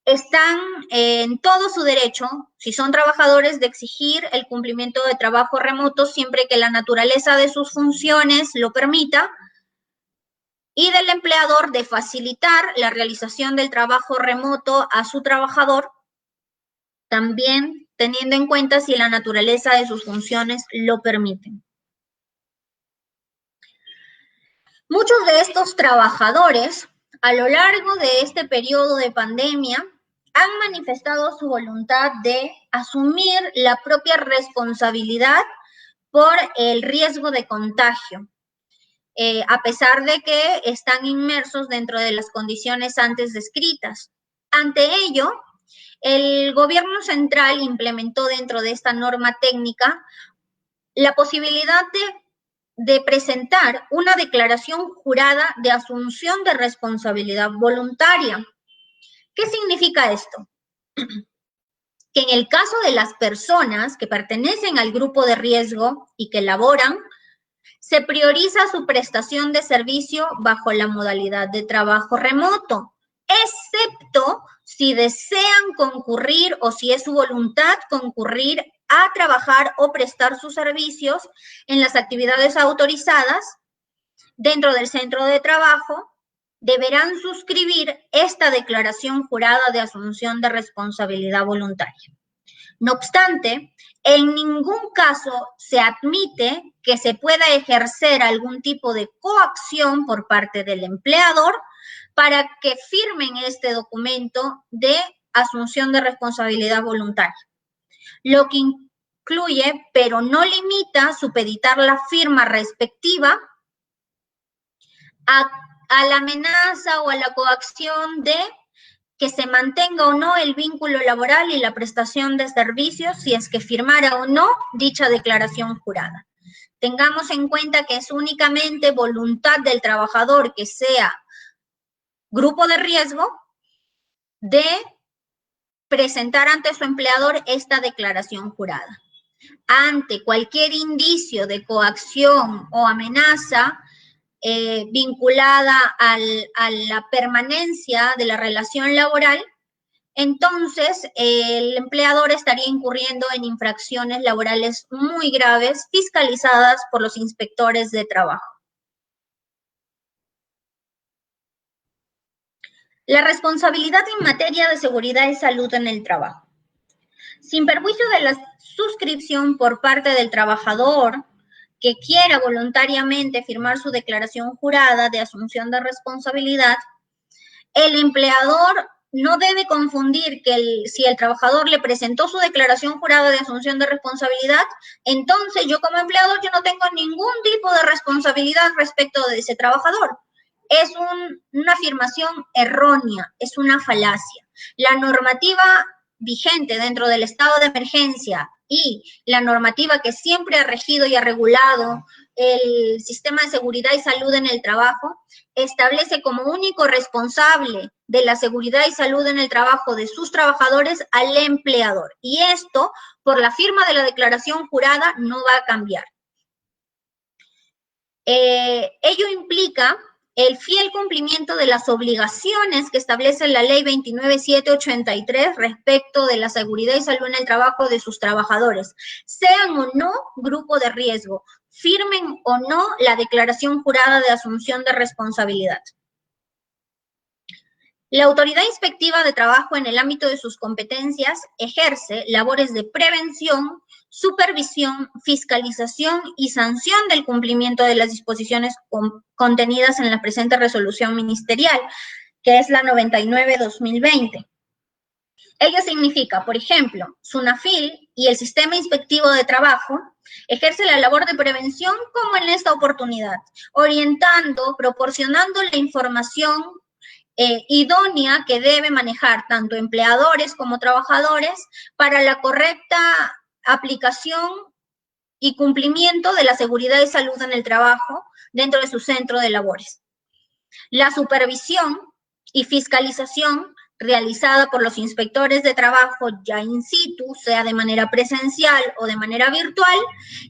están en todo su derecho, si son trabajadores, de exigir el cumplimiento de trabajo remoto siempre que la naturaleza de sus funciones lo permita, y del empleador de facilitar la realización del trabajo remoto a su trabajador, también teniendo en cuenta si la naturaleza de sus funciones lo permiten. Muchos de estos trabajadores, a lo largo de este periodo de pandemia, han manifestado su voluntad de asumir la propia responsabilidad por el riesgo de contagio, a pesar de que están inmersos dentro de las condiciones antes descritas. Ante ello, el gobierno central implementó dentro de esta norma técnica la posibilidad de presentar una declaración jurada de asunción de responsabilidad voluntaria. ¿Qué significa esto? Que en el caso de las personas que pertenecen al grupo de riesgo y que laboran, se prioriza su prestación de servicio bajo la modalidad de trabajo remoto, excepto si desean concurrir o si es su voluntad concurrir a trabajar o prestar sus servicios en las actividades autorizadas dentro del centro de trabajo. Deberán suscribir esta declaración jurada de asunción de responsabilidad voluntaria. No obstante, en ningún caso se admite que se pueda ejercer algún tipo de coacción por parte del empleador para que firmen este documento de asunción de responsabilidad voluntaria, lo que incluye, pero no limita, supeditar la firma respectiva a la amenaza o a la coacción de que se mantenga o no el vínculo laboral y la prestación de servicios si es que firmara o no dicha declaración jurada. Tengamos en cuenta que es únicamente voluntad del trabajador que sea grupo de riesgo de presentar ante su empleador esta declaración jurada. Ante cualquier indicio de coacción o amenaza vinculada a la permanencia de la relación laboral, entonces el empleador estaría incurriendo en infracciones laborales muy graves fiscalizadas por los inspectores de trabajo. La responsabilidad en materia de seguridad y salud en el trabajo. Sin perjuicio de la suscripción por parte del trabajador que quiera voluntariamente firmar su declaración jurada de asunción de responsabilidad, el empleador no debe confundir que si el trabajador le presentó su declaración jurada de asunción de responsabilidad, entonces yo como empleador yo no tengo ningún tipo de responsabilidad respecto de ese trabajador. Es una afirmación errónea, es una falacia. La normativa vigente dentro del estado de emergencia y la normativa que siempre ha regido y ha regulado el sistema de seguridad y salud en el trabajo, establece como único responsable de la seguridad y salud en el trabajo de sus trabajadores al empleador. Y esto, por la firma de la declaración jurada, no va a cambiar. Ello implica el fiel cumplimiento de las obligaciones que establece la Ley 29783 respecto de la seguridad y salud en el trabajo de sus trabajadores, sean o no grupo de riesgo, firmen o no la declaración jurada de asunción de responsabilidad. La autoridad inspectiva de trabajo en el ámbito de sus competencias ejerce labores de prevención, supervisión, fiscalización y sanción del cumplimiento de las disposiciones contenidas en la presente resolución ministerial, que es la 99/2020. Ello significa, por ejemplo, SUNAFIL y el Sistema Inspectivo de Trabajo ejerce la labor de prevención como en esta oportunidad, orientando, proporcionando la información idónea que debe manejar tanto empleadores como trabajadores para la correcta aplicación y cumplimiento de la seguridad y salud en el trabajo dentro de su centro de labores. La supervisión y fiscalización realizada por los inspectores de trabajo ya in situ, sea de manera presencial o de manera virtual,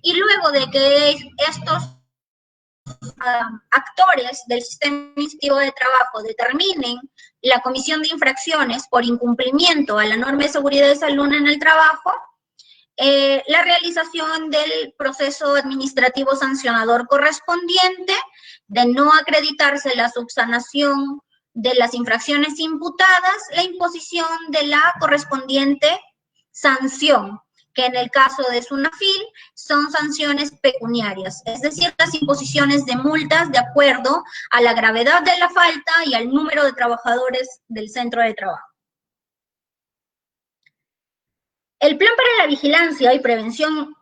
y luego de que estos actores del sistema inspectivo de trabajo determinen la comisión de infracciones por incumplimiento a la norma de seguridad y salud en el trabajo, la realización del proceso administrativo sancionador correspondiente, de no acreditarse la subsanación de las infracciones imputadas, la imposición de la correspondiente sanción, que en el caso de SUNAFIL son sanciones pecuniarias, es decir, las imposiciones de multas de acuerdo a la gravedad de la falta y al número de trabajadores del centro de trabajo. El plan para la vigilancia y prevención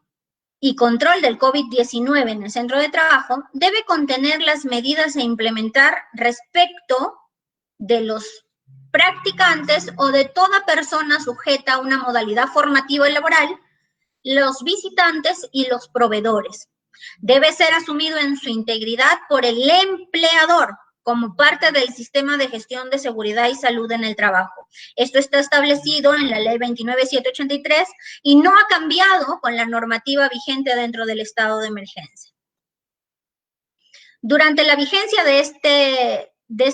y control del COVID-19 en el centro de trabajo debe contener las medidas a implementar respecto de los practicantes o de toda persona sujeta a una modalidad formativa y laboral, los visitantes y los proveedores. Debe ser asumido en su integridad por el empleador como parte del sistema de gestión de seguridad y salud en el trabajo. Esto está establecido en la Ley 29783 y no ha cambiado con la normativa vigente dentro del estado de emergencia. Durante la vigencia de esta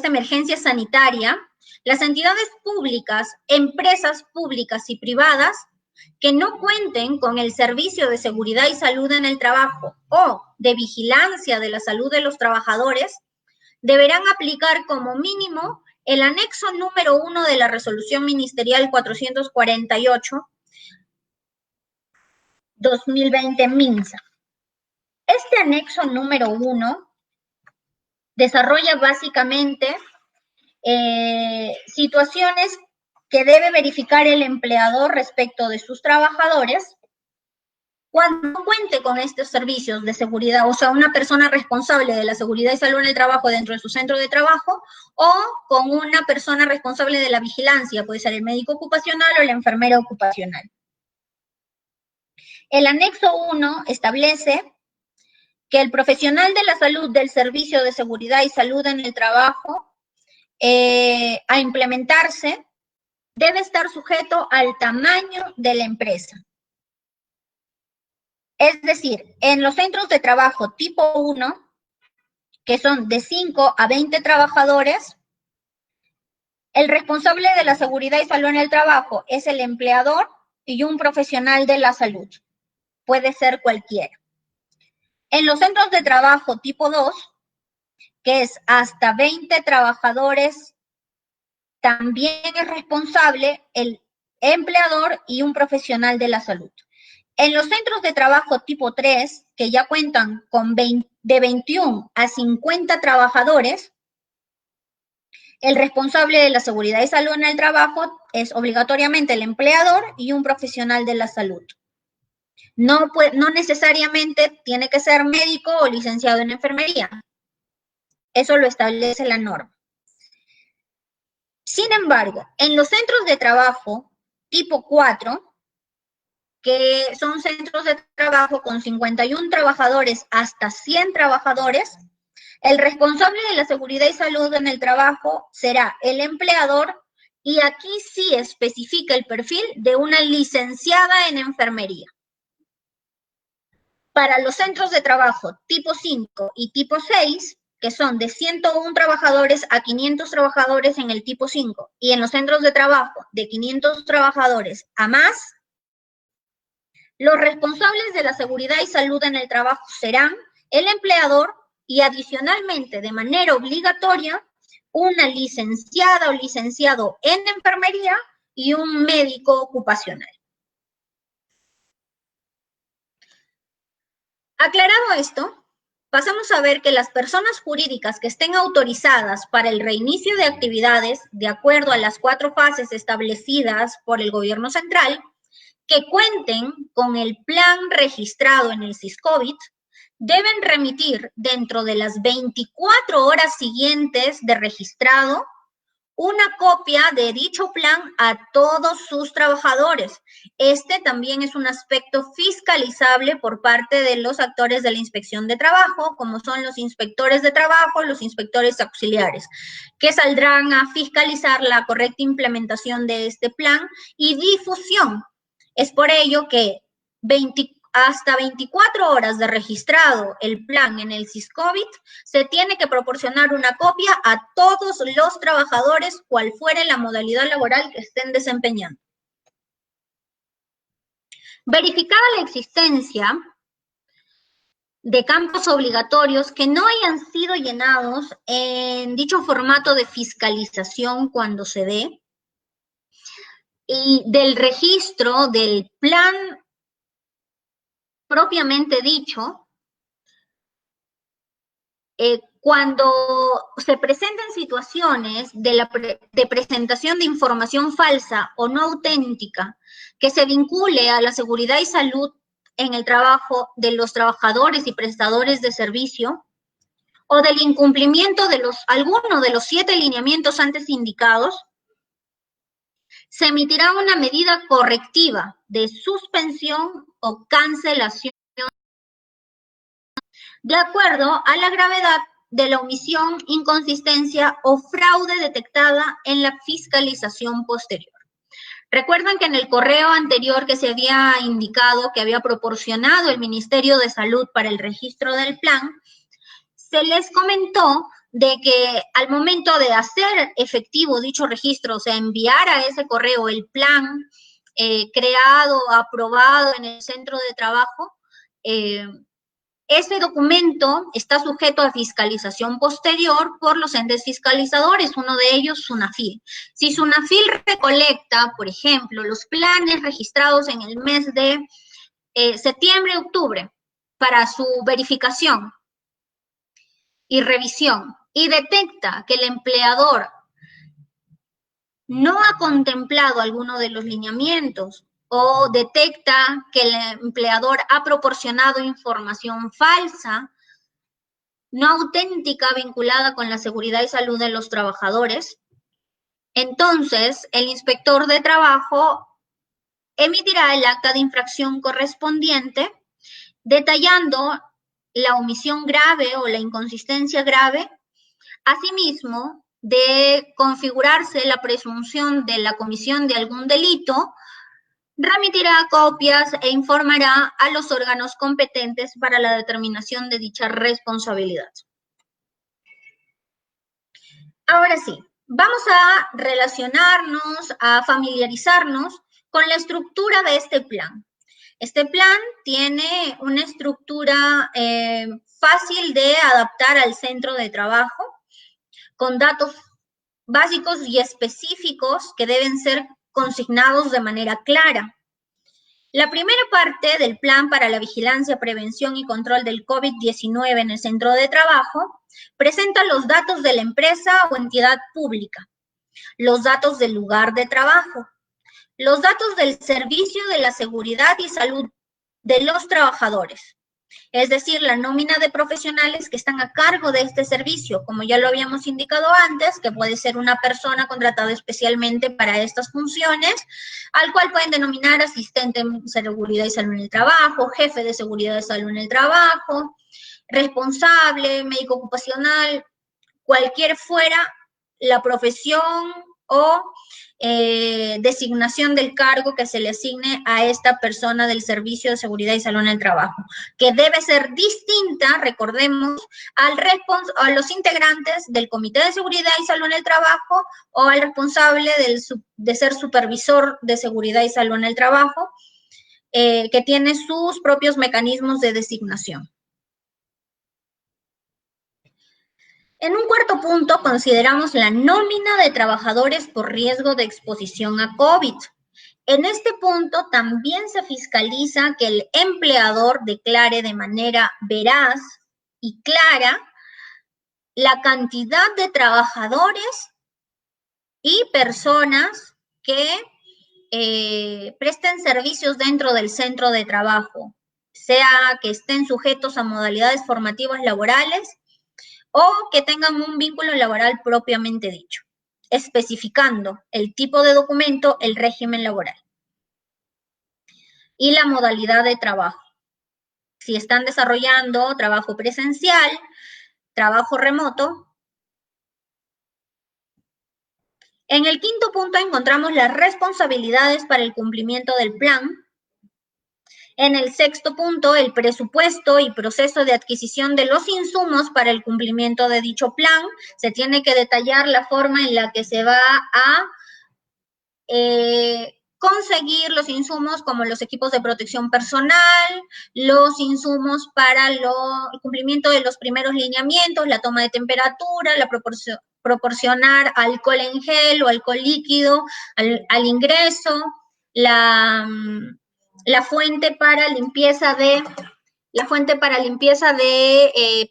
emergencia sanitaria, las entidades públicas, empresas públicas y privadas que no cuenten con el servicio de seguridad y salud en el trabajo o de vigilancia de la salud de los trabajadores deberán aplicar como mínimo el anexo número 1 de la resolución ministerial 448/2020 MINSA. Este anexo número 1 desarrolla básicamente situaciones que debe verificar el empleador respecto de sus trabajadores cuando cuente con estos servicios de seguridad, o sea, una persona responsable de la seguridad y salud en el trabajo dentro de su centro de trabajo, o con una persona responsable de la vigilancia, puede ser el médico ocupacional o la enfermera ocupacional. El anexo 1 establece que el profesional de la salud del servicio de seguridad y salud en el trabajo, a implementarse, debe estar sujeto al tamaño de la empresa. Es decir, en los centros de trabajo tipo 1, que son de 5 a 20 trabajadores, el responsable de la seguridad y salud en el trabajo es el empleador y un profesional de la salud. Puede ser cualquiera. En los centros de trabajo tipo 2, que es hasta 20 trabajadores, también es responsable el empleador y un profesional de la salud. En los centros de trabajo tipo 3, que ya cuentan con de 21 a 50 trabajadores, el responsable de la seguridad y salud en el trabajo es obligatoriamente el empleador y un profesional de la salud. No necesariamente tiene que ser médico o licenciado en enfermería. Eso lo establece la norma. Sin embargo, en los centros de trabajo tipo 4, que son centros de trabajo con 51 trabajadores hasta 100 trabajadores, el responsable de la seguridad y salud en el trabajo será el empleador, y aquí sí especifica el perfil de una licenciada en enfermería. Para los centros de trabajo tipo 5 y tipo 6, que son de 101 trabajadores a 500 trabajadores en el tipo 5, y en los centros de trabajo de 500 trabajadores a más, los responsables de la seguridad y salud en el trabajo serán el empleador y adicionalmente, de manera obligatoria, una licenciada o licenciado en enfermería y un médico ocupacional. Aclarado esto, pasamos a ver que las personas jurídicas que estén autorizadas para el reinicio de actividades de acuerdo a las 4 fases establecidas por el gobierno central, que cuenten con el plan registrado en el SISCOBIT, deben remitir dentro de las 24 horas siguientes de registrado una copia de dicho plan a todos sus trabajadores. Este también es un aspecto fiscalizable por parte de los actores de la inspección de trabajo, como son los inspectores de trabajo, los inspectores auxiliares, que saldrán a fiscalizar la correcta implementación de este plan y difusión. Es por ello que hasta 24 horas de registrado el plan en el SISCOBIT, se tiene que proporcionar una copia a todos los trabajadores, cual fuere la modalidad laboral que estén desempeñando. Verificada la existencia de campos obligatorios que no hayan sido llenados en dicho formato de fiscalización cuando se dé, y del registro del plan propiamente dicho, cuando se presenten situaciones de presentación de información falsa o no auténtica que se vincule a la seguridad y salud en el trabajo de los trabajadores y prestadores de servicio, o del incumplimiento de alguno de los 7 lineamientos antes indicados, se emitirá una medida correctiva de suspensión o cancelación de acuerdo a la gravedad de la omisión, inconsistencia o fraude detectada en la fiscalización posterior. Recuerdan que en el correo anterior que se había indicado que había proporcionado el Ministerio de Salud para el registro del plan, se les comentó de que al momento de hacer efectivo dicho registro, o sea, enviar a ese correo el plan creado, aprobado en el centro de trabajo, ese documento está sujeto a fiscalización posterior por los entes fiscalizadores, uno de ellos SUNAFIL. Si SUNAFIL recolecta, por ejemplo, los planes registrados en el mes de septiembre-octubre para su verificación y revisión y detecta que el empleador no ha contemplado alguno de los lineamientos o detecta que el empleador ha proporcionado información falsa, no auténtica, vinculada con la seguridad y salud de los trabajadores, entonces el inspector de trabajo emitirá el acta de infracción correspondiente, detallando la omisión grave o la inconsistencia grave. Asimismo, de configurarse la presunción de la comisión de algún delito, remitirá copias e informará a los órganos competentes para la determinación de dicha responsabilidad. Ahora sí, vamos a relacionarnos, a familiarizarnos con la estructura de este plan. Este plan tiene una estructura fácil de adaptar al centro de trabajo, con datos básicos y específicos que deben ser consignados de manera clara. La primera parte del plan para la vigilancia, prevención y control del COVID-19 en el centro de trabajo presenta los datos de la empresa o entidad pública, los datos del lugar de trabajo, los datos del servicio de la seguridad y salud de los trabajadores, Es decir, la nómina de profesionales que están a cargo de este servicio, como ya lo habíamos indicado antes, que puede ser una persona contratada especialmente para estas funciones, al cual pueden denominar asistente de seguridad y salud en el trabajo, jefe de seguridad y salud en el trabajo, responsable, médico ocupacional, cualquier fuera la profesión o designación del cargo que se le asigne a esta persona del servicio de seguridad y salud en el trabajo, que debe ser distinta, recordemos, a los integrantes del Comité de Seguridad y Salud en el Trabajo o al responsable de ser supervisor de seguridad y salud en el trabajo, que tiene sus propios mecanismos de designación. En un cuarto punto, consideramos la nómina de trabajadores por riesgo de exposición a COVID. En este punto también se fiscaliza que el empleador declare de manera veraz y clara la cantidad de trabajadores y personas que presten servicios dentro del centro de trabajo, sea que estén sujetos a modalidades formativas laborales o que tengan un vínculo laboral propiamente dicho, especificando el tipo de documento, el régimen laboral y la modalidad de trabajo. Si están desarrollando trabajo presencial, trabajo remoto. En el quinto punto encontramos las responsabilidades para el cumplimiento del plan. En el sexto punto, el presupuesto y proceso de adquisición de los insumos para el cumplimiento de dicho plan. Se tiene que detallar la forma en la que se va a conseguir los insumos como los equipos de protección personal, los insumos para el cumplimiento de los primeros lineamientos, la toma de temperatura, la proporcionar alcohol en gel o alcohol líquido al ingreso, la fuente para limpieza de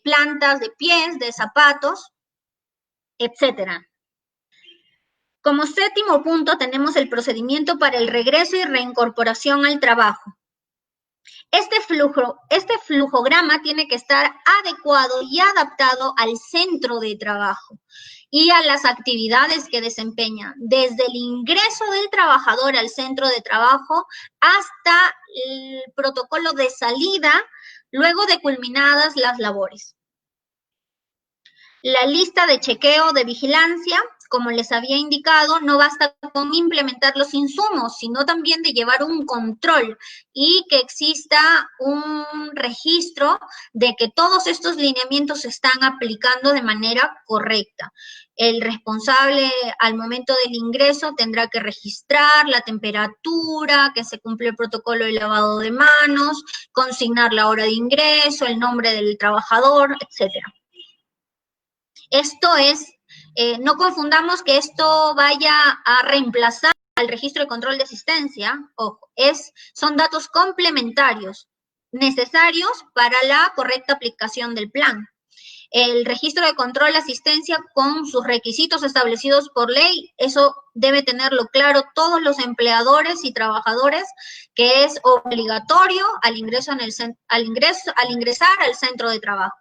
plantas, de pies, de zapatos, etcétera. Como séptimo punto tenemos el procedimiento para el regreso y reincorporación al trabajo. Este flujograma tiene que estar adecuado y adaptado al centro de trabajo y a las actividades que desempeña, desde el ingreso del trabajador al centro de trabajo hasta el protocolo de salida, luego de culminadas las labores. La lista de chequeo de vigilancia, como les había indicado, no basta con implementar los insumos, sino también de llevar un control y que exista un registro de que todos estos lineamientos se están aplicando de manera correcta. El responsable al momento del ingreso tendrá que registrar la temperatura, que se cumple el protocolo de lavado de manos, consignar la hora de ingreso, el nombre del trabajador, etcétera. Esto es, no confundamos que esto vaya a reemplazar al registro de control de asistencia, ojo, son datos complementarios necesarios para la correcta aplicación del plan. El registro de control de asistencia con sus requisitos establecidos por ley, eso debe tenerlo claro todos los empleadores y trabajadores, que es obligatorio al ingresar al centro de trabajo.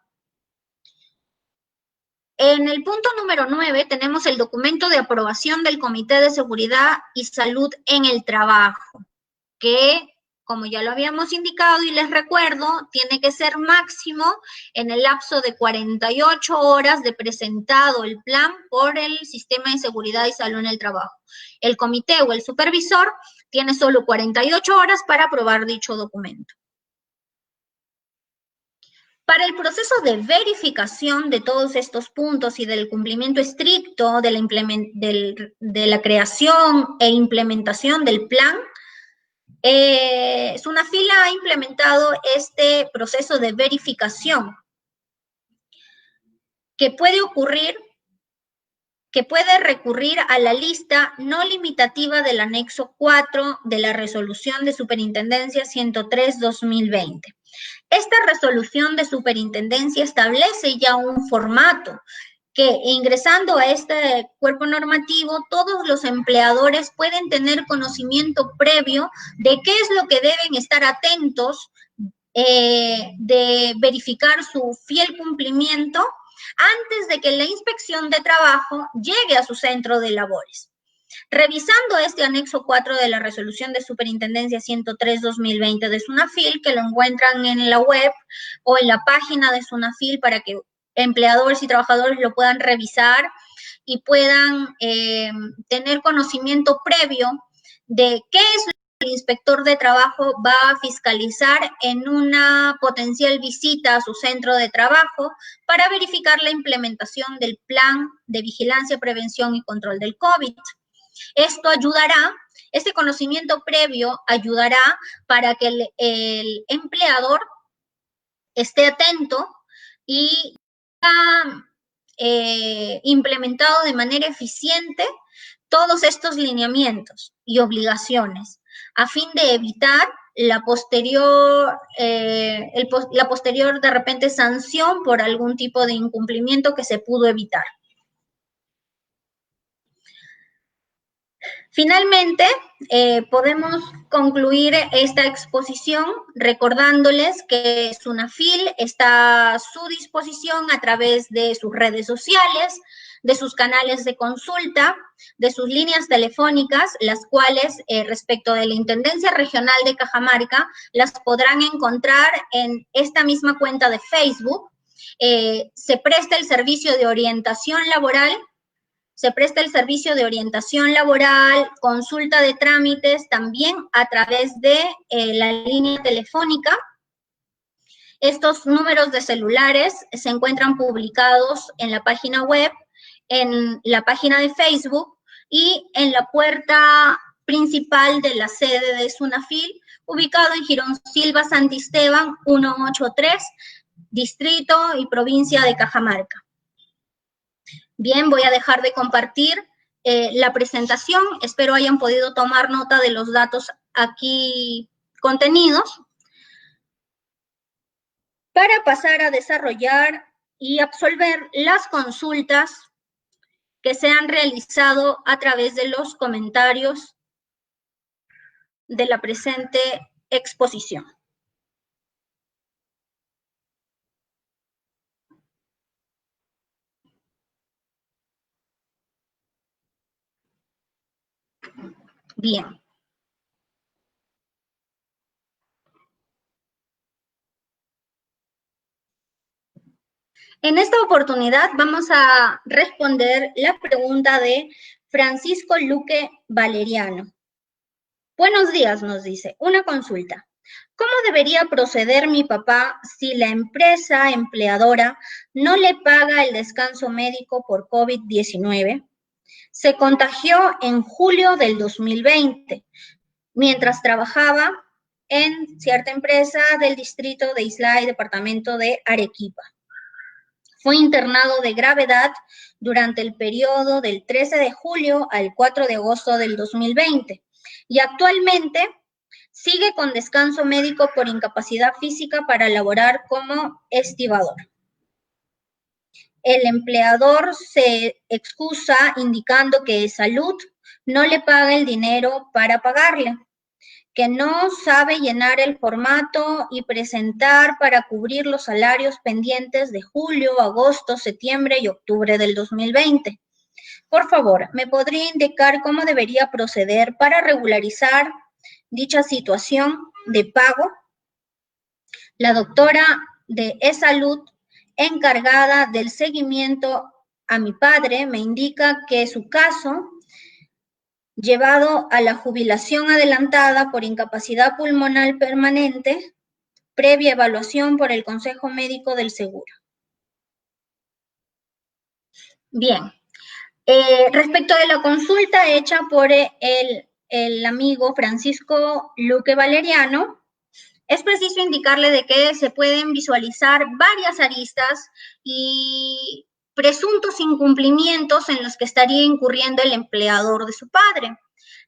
En el punto número 9 tenemos el documento de aprobación del Comité de Seguridad y Salud en el Trabajo, que, como ya lo habíamos indicado y les recuerdo, tiene que ser máximo en el lapso de 48 horas de presentado el plan por el Sistema de Seguridad y Salud en el Trabajo. El comité o el supervisor tiene solo 48 horas para aprobar dicho documento. Para el proceso de verificación de todos estos puntos y del cumplimiento estricto de la creación e implementación del plan, Sunafila ha implementado este proceso de verificación que puede recurrir a la lista no limitativa del anexo 4 de la resolución de superintendencia 103/2020. Esta resolución de superintendencia establece ya un formato que, ingresando a este cuerpo normativo, todos los empleadores pueden tener conocimiento previo de qué es lo que deben estar atentos de verificar su fiel cumplimiento antes de que la inspección de trabajo llegue a su centro de labores. Revisando este anexo 4 de la resolución de superintendencia 103/2020 de SUNAFIL, que lo encuentran en la web o en la página de SUNAFIL para que empleadores y trabajadores lo puedan revisar y puedan tener conocimiento previo de qué es lo que el inspector de trabajo va a fiscalizar en una potencial visita a su centro de trabajo para verificar la implementación del plan de vigilancia, prevención y control del COVID. Esto ayudará, este conocimiento previo ayudará para que el empleador esté atento y implementado de manera eficiente todos estos lineamientos y obligaciones a fin de evitar la posterior de repente sanción por algún tipo de incumplimiento que se pudo evitar. Finalmente, podemos concluir esta exposición recordándoles que SUNAFIL está a su disposición a través de sus redes sociales, de sus canales de consulta, de sus líneas telefónicas, las cuales respecto de la Intendencia Regional de Cajamarca las podrán encontrar en esta misma cuenta de Facebook. Se presta el servicio de orientación laboral. Se presta el servicio de orientación laboral, consulta de trámites, también a través de la línea telefónica. Estos números de celulares se encuentran publicados en la página web, en la página de Facebook y en la puerta principal de la sede de SUNAFIL, ubicado en Girón Silva Santisteban 183, Distrito y Provincia de Cajamarca. Bien, voy a dejar de compartir la presentación. Espero hayan podido tomar nota de los datos aquí contenidos para pasar a desarrollar y absolver las consultas que se han realizado a través de los comentarios de la presente exposición. Bien. En esta oportunidad vamos a responder la pregunta de Francisco Luque Valeriano. Buenos días, nos dice, una consulta. ¿Cómo debería proceder mi papá si la empresa empleadora no le paga el descanso médico por COVID-19? Se contagió en julio del 2020, mientras trabajaba en cierta empresa del distrito de Islay, departamento de Arequipa. Fue internado de gravedad durante el periodo del 13 de julio al 4 de agosto del 2020 y actualmente sigue con descanso médico por incapacidad física para laborar como estibador. El empleador se excusa indicando que Salud no le paga el dinero para pagarle, que no sabe llenar el formato y presentar para cubrir los salarios pendientes de julio, agosto, septiembre y octubre del 2020. Por favor, ¿me podría indicar cómo debería proceder para regularizar dicha situación de pago? La doctora de eSalud, encargada del seguimiento a mi padre, me indica que su caso, llevado a la jubilación adelantada por incapacidad pulmonar permanente, previa evaluación por el Consejo Médico del Seguro. Bien, respecto de la consulta hecha por el amigo Francisco Luque Valeriano, es preciso indicarle de que se pueden visualizar varias aristas y presuntos incumplimientos en los que estaría incurriendo el empleador de su padre.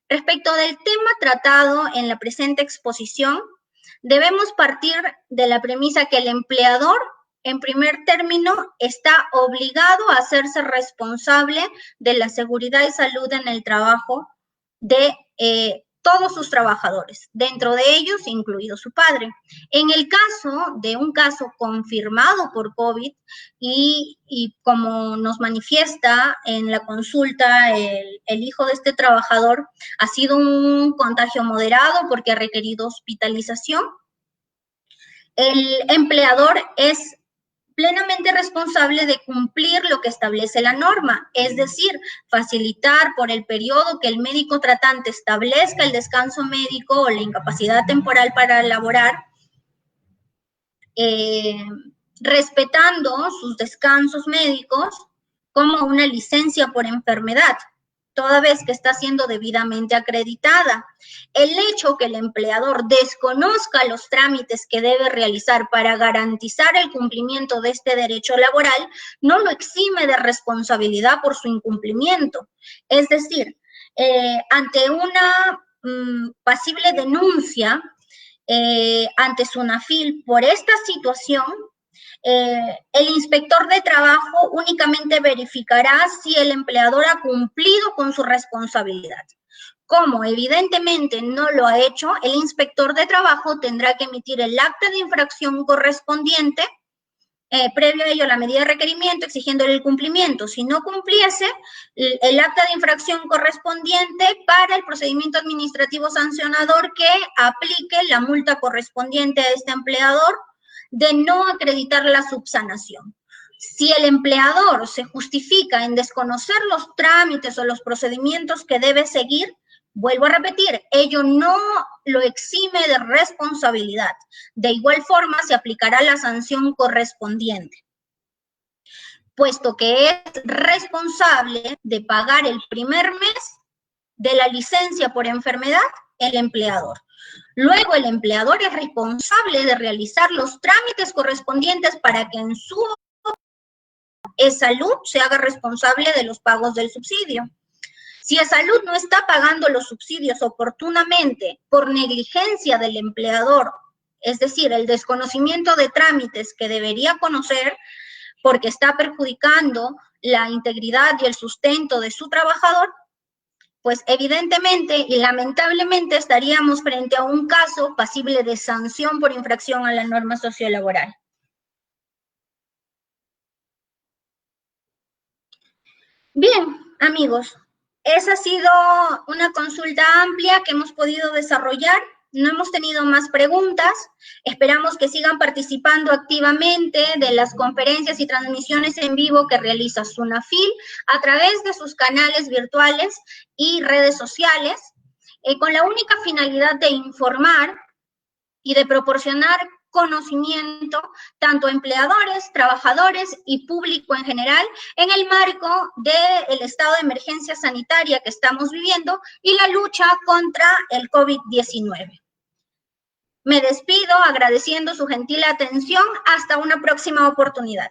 Respecto del tema tratado en la presente exposición, debemos partir de la premisa que el empleador, en primer término, está obligado a hacerse responsable de la seguridad y salud en el trabajo de todos sus trabajadores, dentro de ellos incluido su padre. En el caso de un caso confirmado por COVID y como nos manifiesta en la consulta el hijo de este trabajador, ha sido un contagio moderado porque ha requerido hospitalización, el empleador es plenamente responsable de cumplir lo que establece la norma, es decir, facilitar por el periodo que el médico tratante establezca el descanso médico o la incapacidad temporal para laborar, respetando sus descansos médicos como una licencia por enfermedad, toda vez que está siendo debidamente acreditada. El hecho que el empleador desconozca los trámites que debe realizar para garantizar el cumplimiento de este derecho laboral no lo exime de responsabilidad por su incumplimiento. Es decir, ante una pasible denuncia ante SUNAFIL por esta situación, el inspector de trabajo únicamente verificará si el empleador ha cumplido con su responsabilidad. Como evidentemente no lo ha hecho, el inspector de trabajo tendrá que emitir el acta de infracción correspondiente, previo a ello la medida de requerimiento exigiéndole el cumplimiento. Si no cumpliese, el acta de infracción correspondiente para el procedimiento administrativo sancionador que aplique la multa correspondiente a este empleador de no acreditar la subsanación. Si el empleador se justifica en desconocer los trámites o los procedimientos que debe seguir, vuelvo a repetir, ello no lo exime de responsabilidad. De igual forma, se aplicará la sanción correspondiente, puesto que es responsable de pagar el primer mes de la licencia por enfermedad el empleador. Luego, el empleador es responsable de realizar los trámites correspondientes para que en su salud se haga responsable de los pagos del subsidio. Si salud no está pagando los subsidios oportunamente por negligencia del empleador, es decir, el desconocimiento de trámites que debería conocer porque está perjudicando la integridad y el sustento de su trabajador, pues evidentemente y lamentablemente estaríamos frente a un caso pasible de sanción por infracción a la norma sociolaboral. Bien, amigos, esa ha sido una consulta amplia que hemos podido desarrollar. No hemos tenido más preguntas. Esperamos que sigan participando activamente de las conferencias y transmisiones en vivo que realiza SUNAFIL a través de sus canales virtuales y redes sociales, con la única finalidad de informar y de proporcionar conocimiento tanto a empleadores, trabajadores y público en general en el marco del estado de emergencia sanitaria que estamos viviendo y la lucha contra el COVID-19. Me despido agradeciendo su gentil atención. Hasta una próxima oportunidad.